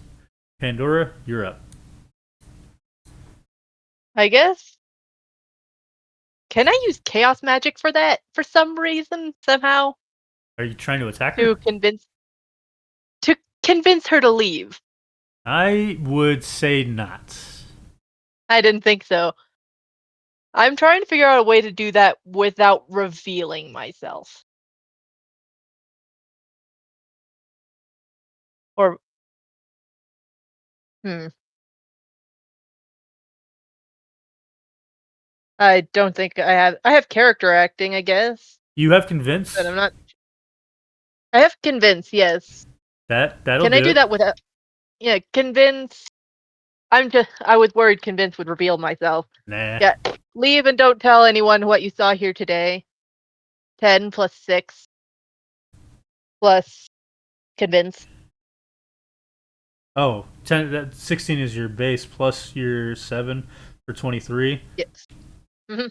Pandora, you're up.
I guess. Can I use chaos magic for that for some reason, somehow?
Are you trying to attack her?
To convince her to leave.
I would say not.
I didn't think so. I'm trying to figure out a way to do that without revealing myself. Or I don't think I have character acting, I guess.
You have convince?
But I'm not. I have convince, yes.
That'll
Can I do that without? Yeah, convince. I was worried convince would reveal myself.
Nah.
Yeah, leave and don't tell anyone what you saw here today. 10 plus 6 plus convince.
Oh, 16 is your base plus your 7 for 23.
Yes. Mm-hmm.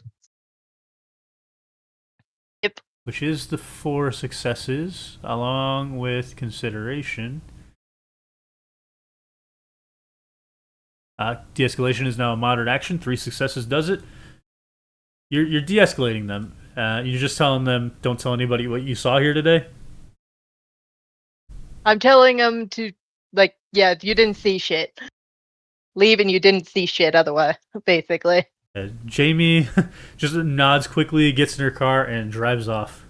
Yep.
Which is the 4 successes, along with consideration. De-escalation is now a moderate action. 3 successes does it. You're de-escalating them. You're just telling them, don't tell anybody what you saw here today?
I'm telling them to, you didn't see shit. Leave and you didn't see shit otherwise, basically.
Jamie just nods quickly, gets in her car, and drives off.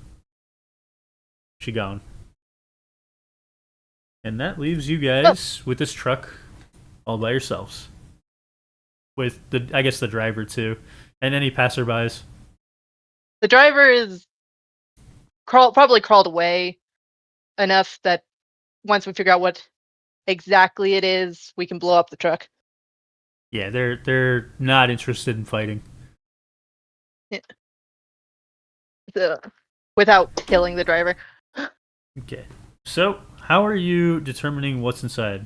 She gone. And that leaves you guys with this truck all by yourselves. With the driver too, and any passerbys.
The driver is probably crawled away enough that once we figure out what exactly it is, we can blow up the truck.
Yeah, they're not interested in fighting.
Yeah. So, without killing the driver.
Okay. So, how are you determining what's inside?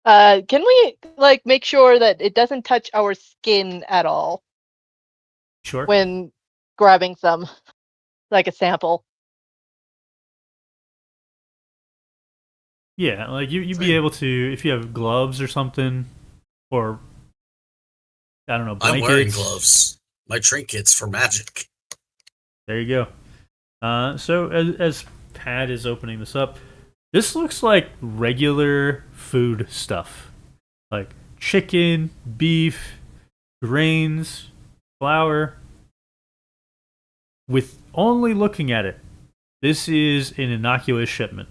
Can we make sure that it doesn't touch our skin at all?
Sure.
When grabbing some, like a sample.
Yeah, you'd be able to if you have gloves or something, or I don't know, blankets.
I'm wearing gloves. My trinkets for magic.
There you go. So as Pat is opening this up, this looks like regular food stuff, like chicken, beef, grains, flour. With only looking at it, this is an innocuous shipment.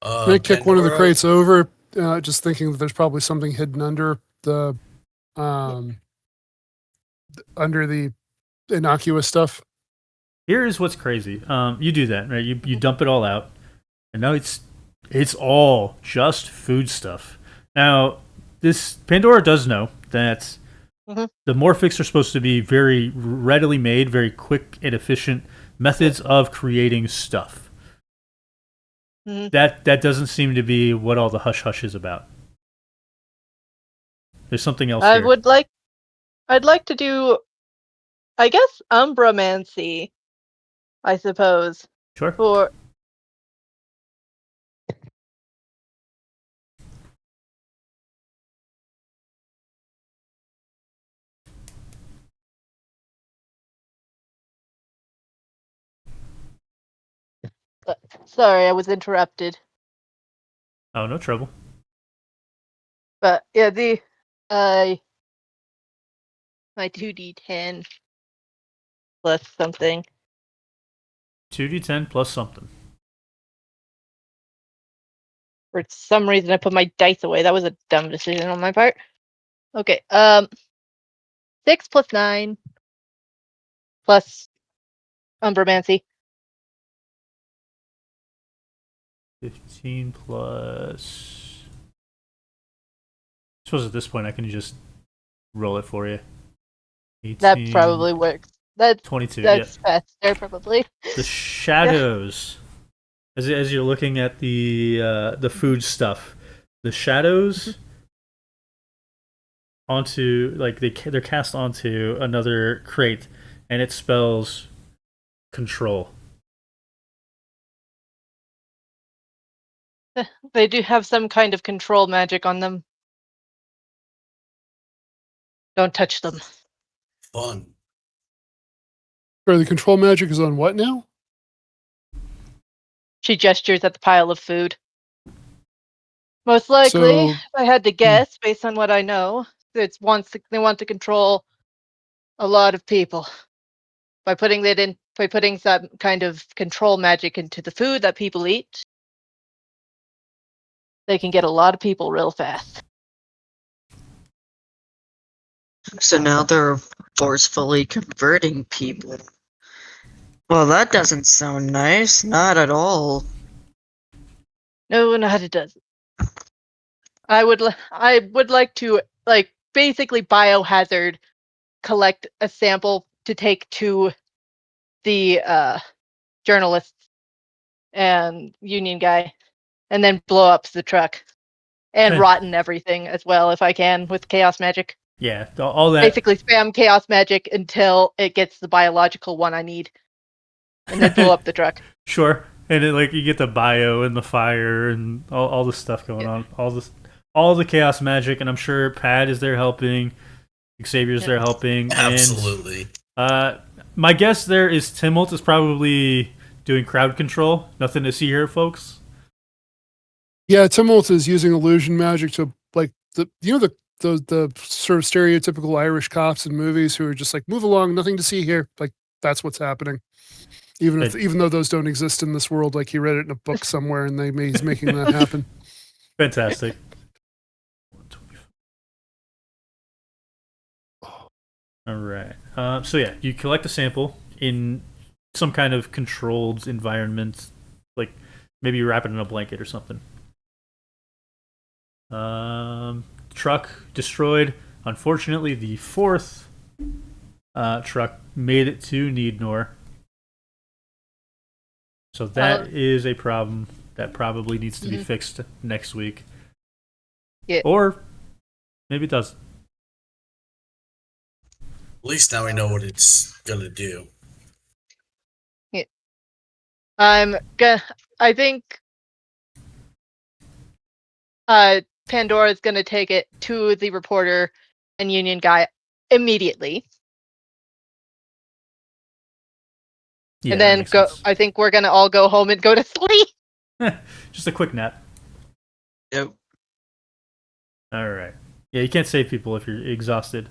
I'm gonna kick one of the crates over, just thinking that there's probably something hidden under the innocuous stuff.
Here is what's crazy. You do that, right? You dump it all out, and now it's all just food stuff. Now, this Pandora does know that the Morphics are supposed to be very readily made, very quick and efficient methods of creating stuff. That doesn't seem to be what all the hush hush is about. There's something else here.
I'd like to do, I guess, Umbramancy, I suppose.
Sure.
For sorry, I was interrupted.
Oh, no trouble.
But yeah, the my 2d10 plus something.
2d10 plus something.
For some reason, I put my dice away. That was a dumb decision on my part. Okay, 6 plus 9 plus Umbramancy.
15 plus. I suppose at this point I can just roll it for you. 18,
That probably works.
22.
That's
Yeah.
faster, probably.
The shadows. As you're looking at the food stuff, the shadows onto like they're cast onto another crate, and it spells control.
They do have some kind of control magic on them. Don't touch them.
Fun.
Or the control magic is on what now?
She gestures at the pile of food. Most likely,
So-
if I had to guess, based on what I know, they want to control a lot of people by putting some kind of control magic into the food that people eat. They can get a lot of people real fast.
So now they're forcefully converting people. Well, that doesn't sound nice. Not at all.
No, not it doesn't. I would like to basically biohazard collect a sample to take to the journalists and union guy, and then blow up the truck and
Okay.
rotten everything as well if I can with chaos magic.
Yeah, all that.
Basically, spam chaos magic until it gets the biological one I need, and then blow up the truck.
Sure, and it, like you get the bio and the fire and all the stuff going on, all the chaos magic, and I'm sure Pad is there helping, Xavier's there helping,
Absolutely.
and my guess there is Timolt is probably doing crowd control. Nothing to see here, folks.
Yeah, Tumult is using illusion magic to like the sort of stereotypical Irish cops in movies who are just like move along, nothing to see here. Like that's what's happening. Even though those don't exist in this world, like he read it in a book somewhere, and he's making that happen.
Fantastic. All right. So yeah, you collect a sample in some kind of controlled environment, like maybe you wrap it in a blanket or something. Truck destroyed. Unfortunately, the fourth truck made it to Neednor. So that is a problem that probably needs to be fixed next week.
Yeah.
Or maybe it doesn't.
At least now we know what it's gonna do.
I think Pandora is gonna take it to the reporter and union guy immediately.
Yeah,
and
that
then
makes
go.
sense.
I think we're gonna all go home and go to sleep.
Just a quick nap.
Yep.
All right. Yeah, you can't save people if you're exhausted.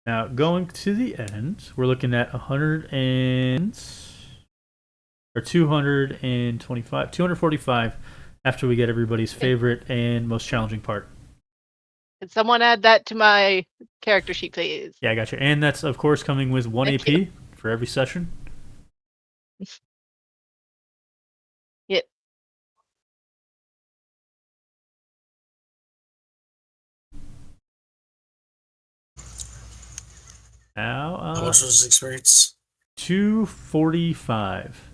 Now, going to the end, we're looking at 245 after we get everybody's favorite and most challenging part.
Can someone add that to my character sheet, please?
Yeah, I got you. And that's, of course, coming with 1
Thank
AP for every session.
Yep.
Now,
How much was his experience?
245.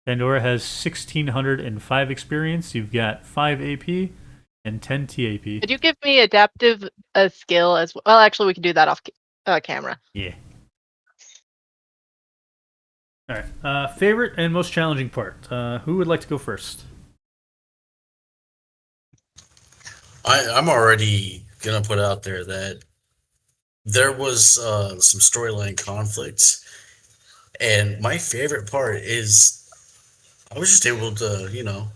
Pandora has 1,605 experience. You've got 5 AP and 10 TAP.
Could you give me adaptive skill as well? Actually, we can do that off camera.
Yeah. All right. Favorite and most challenging part. Who would like to go first?
I'm already gonna put out there that there was some storyline conflicts, and my favorite part is I was just able to,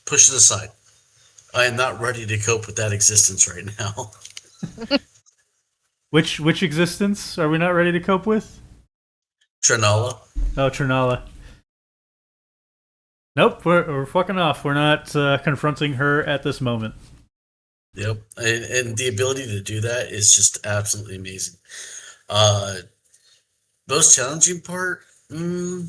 push it aside. I am not ready to cope with that existence right now.
Which existence are we not ready to cope with?
Trinala.
Oh, Trinala. Nope, we're fucking off. We're not confronting her at this moment.
Yep, and the ability to do that is just absolutely amazing. Most challenging part, more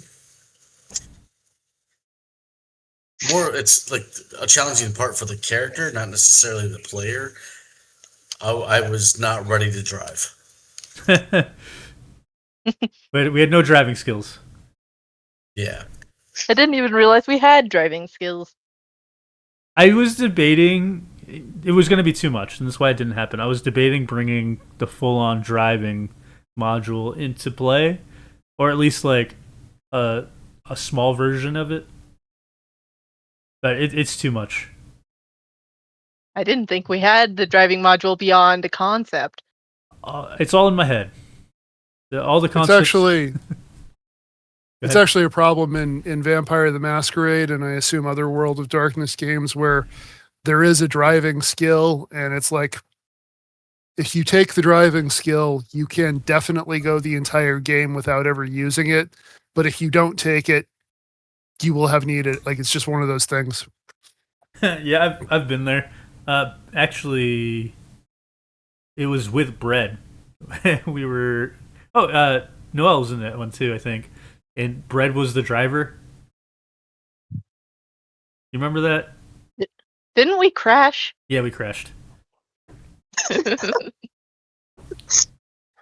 it's like a challenging part for the character, not necessarily the player. I was not ready to drive.
But we had no driving skills.
Yeah,
I didn't even realize we had driving skills.
I was debating. It was going to be too much, and that's why it didn't happen. I was debating bringing the full-on driving module into play, or at least like a small version of it. But it's too much.
I didn't think we had the driving module beyond a concept.
It's all in my head. All the concepts.
It's actually a problem in Vampire the Masquerade, and I assume other World of Darkness games where there is a driving skill, and it's like if you take the driving skill, you can definitely go the entire game without ever using it. But if you don't take it, you will have needed it. Like it's just one of those things.
Yeah, I've been there. Actually, it was with Bread. We were. Oh, Noelle was in that one too, I think. And Bread was the driver. You remember that?
Didn't we crash?
Yeah, we crashed.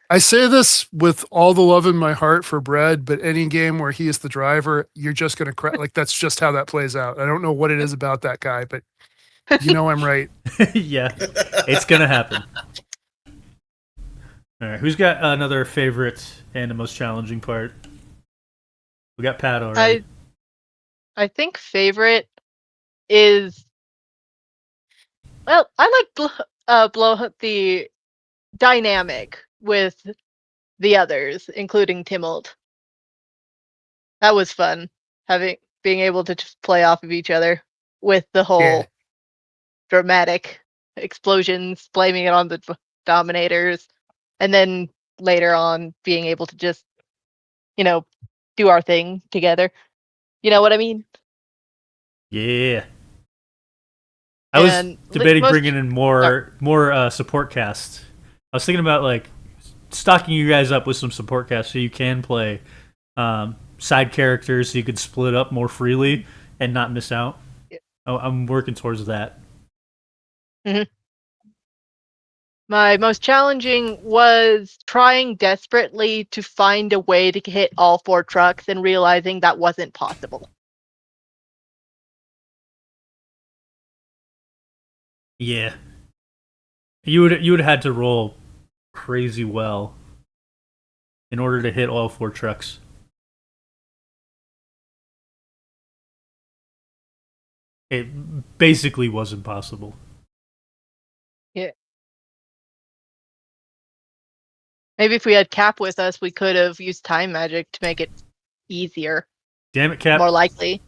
I say this with all the love in my heart for Bread, but any game where he is the driver, you're just going to crash. Like that's just how that plays out. I don't know what it is about that guy, but you know I'm right.
Yeah, it's gonna happen. All right, who's got another favorite and the most challenging part? We got Pat already.
I think favorite is I like blow the dynamic with the others, including Timold. That was fun being able to just play off of each other with the whole dramatic explosions, blaming it on the Dominators, and then later on being able to just, do our thing together. You know what I mean?
Yeah. I was debating bringing in more support casts. I was thinking about like stocking you guys up with some support casts so you can play side characters, so you could split up more freely and not miss out.
Yeah.
I'm working towards that.
Mm-hmm. My most challenging was trying desperately to find a way to hit all 4 trucks and realizing that wasn't possible.
Yeah. You would have had to roll crazy well in order to hit all 4 trucks. It basically was impossible.
Yeah. Maybe if we had Cap with us, we could have used time magic to make it easier.
Damn it, Cap.
More likely.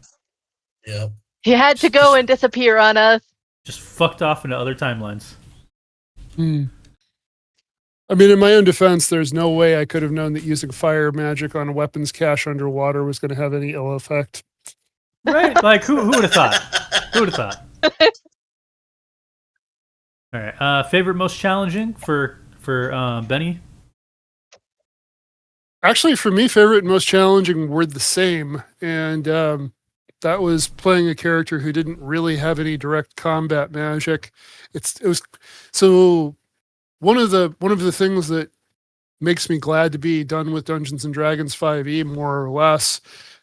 yeah.
He had to go and disappear on us.
Just fucked off into other timelines.
I mean, in my own defense, there's no way I could have known that using fire magic on a weapons cache underwater was going to have any ill effect.
Right? Like, who would have thought? Who would have thought? All right. Favorite, most challenging for Benny?
Actually, for me, favorite and most challenging were the same. And that was playing a character who didn't really have any direct combat magic. It was so one of the things that makes me glad to be done with Dungeons and Dragons 5e more or less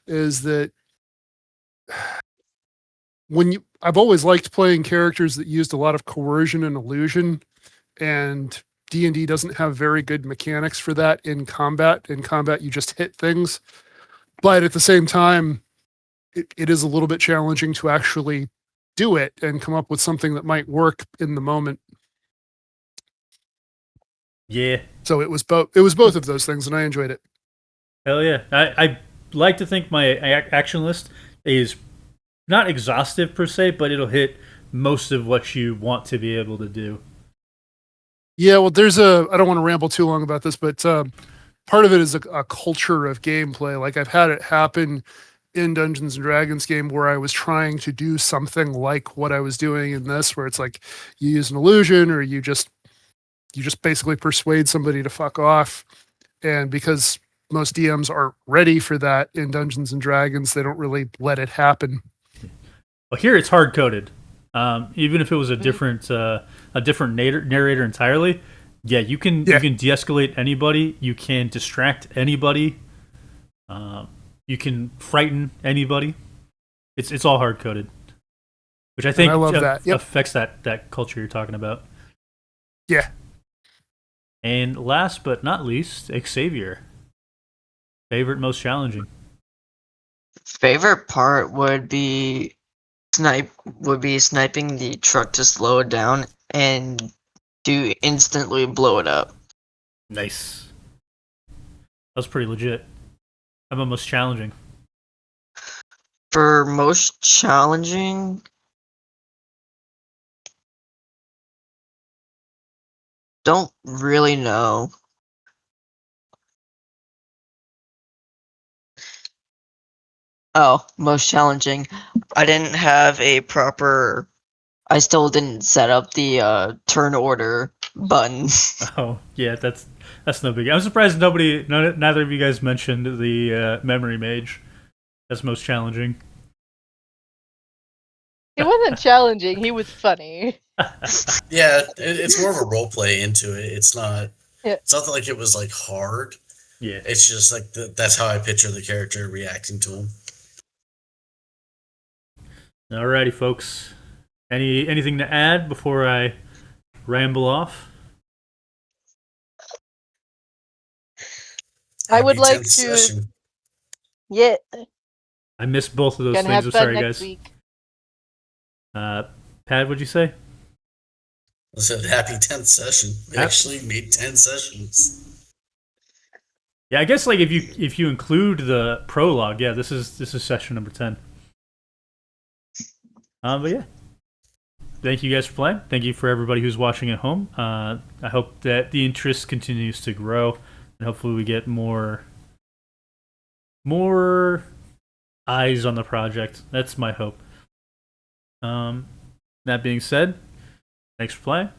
is that I've always liked playing characters that used a lot of coercion and illusion, and D&D doesn't have very good mechanics for that in combat. In combat, you just hit things, but at the same time, it is a little bit challenging to actually do it and come up with something that might work in the moment.
Yeah.
So it was both of those things, and I enjoyed it.
Hell yeah. I like to think my action list is not exhaustive per se, but it'll hit most of what you want to be able to do.
Yeah, well, I don't want to ramble too long about this, but part of it is a culture of gameplay. Like, I've had it happen in Dungeons and Dragons game where I was trying to do something like what I was doing in this, where it's like you use an illusion or you just basically persuade somebody to fuck off. And because most DMs aren't ready for that in Dungeons and Dragons, they don't really let it happen.
Well, here it's hard coded. Even if it was a different narrator entirely, yeah, you can de-escalate anybody. You can distract anybody. You can frighten anybody. It's all hard coded, which I think
I love that. Yep.
affects that culture you're talking about.
Yeah.
And last but not least, Xavier. Favorite, most challenging.
Favorite part would be sniping the truck to slow it down and to instantly blow it up.
Nice. That was pretty legit. How about most challenging?
For most challenging, don't really know. Oh, most challenging. I didn't have a proper. I still didn't set up the turn order button.
Oh yeah, that's no big. I'm surprised neither of you guys mentioned the memory mage. That's most challenging.
He wasn't challenging. He was funny.
Yeah, it's more of a role play into it. It's not.
Yeah.
It's not like it was like hard.
Yeah.
It's just like that's how I picture the character reacting to him.
Alrighty, folks. Anything to add before I ramble off?
I would
Happy
like
10th
to.
session.
Yeah,
I missed both of those
gonna
things.
have
I'm
fun
sorry,
next
guys.
week.
Pat, what'd you say?
I said happy 10th session. We
Yep.
actually made 10 sessions.
Yeah, I guess like if you include the prologue, yeah, this is session number 10. But yeah. Thank you guys for playing. Thank you for everybody who's watching at home. I hope that the interest continues to grow, and hopefully we get more eyes on the project. That's my hope. That being said, thanks for playing,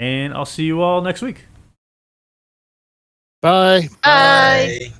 and I'll see you all next week.
Bye.
Bye.
Bye.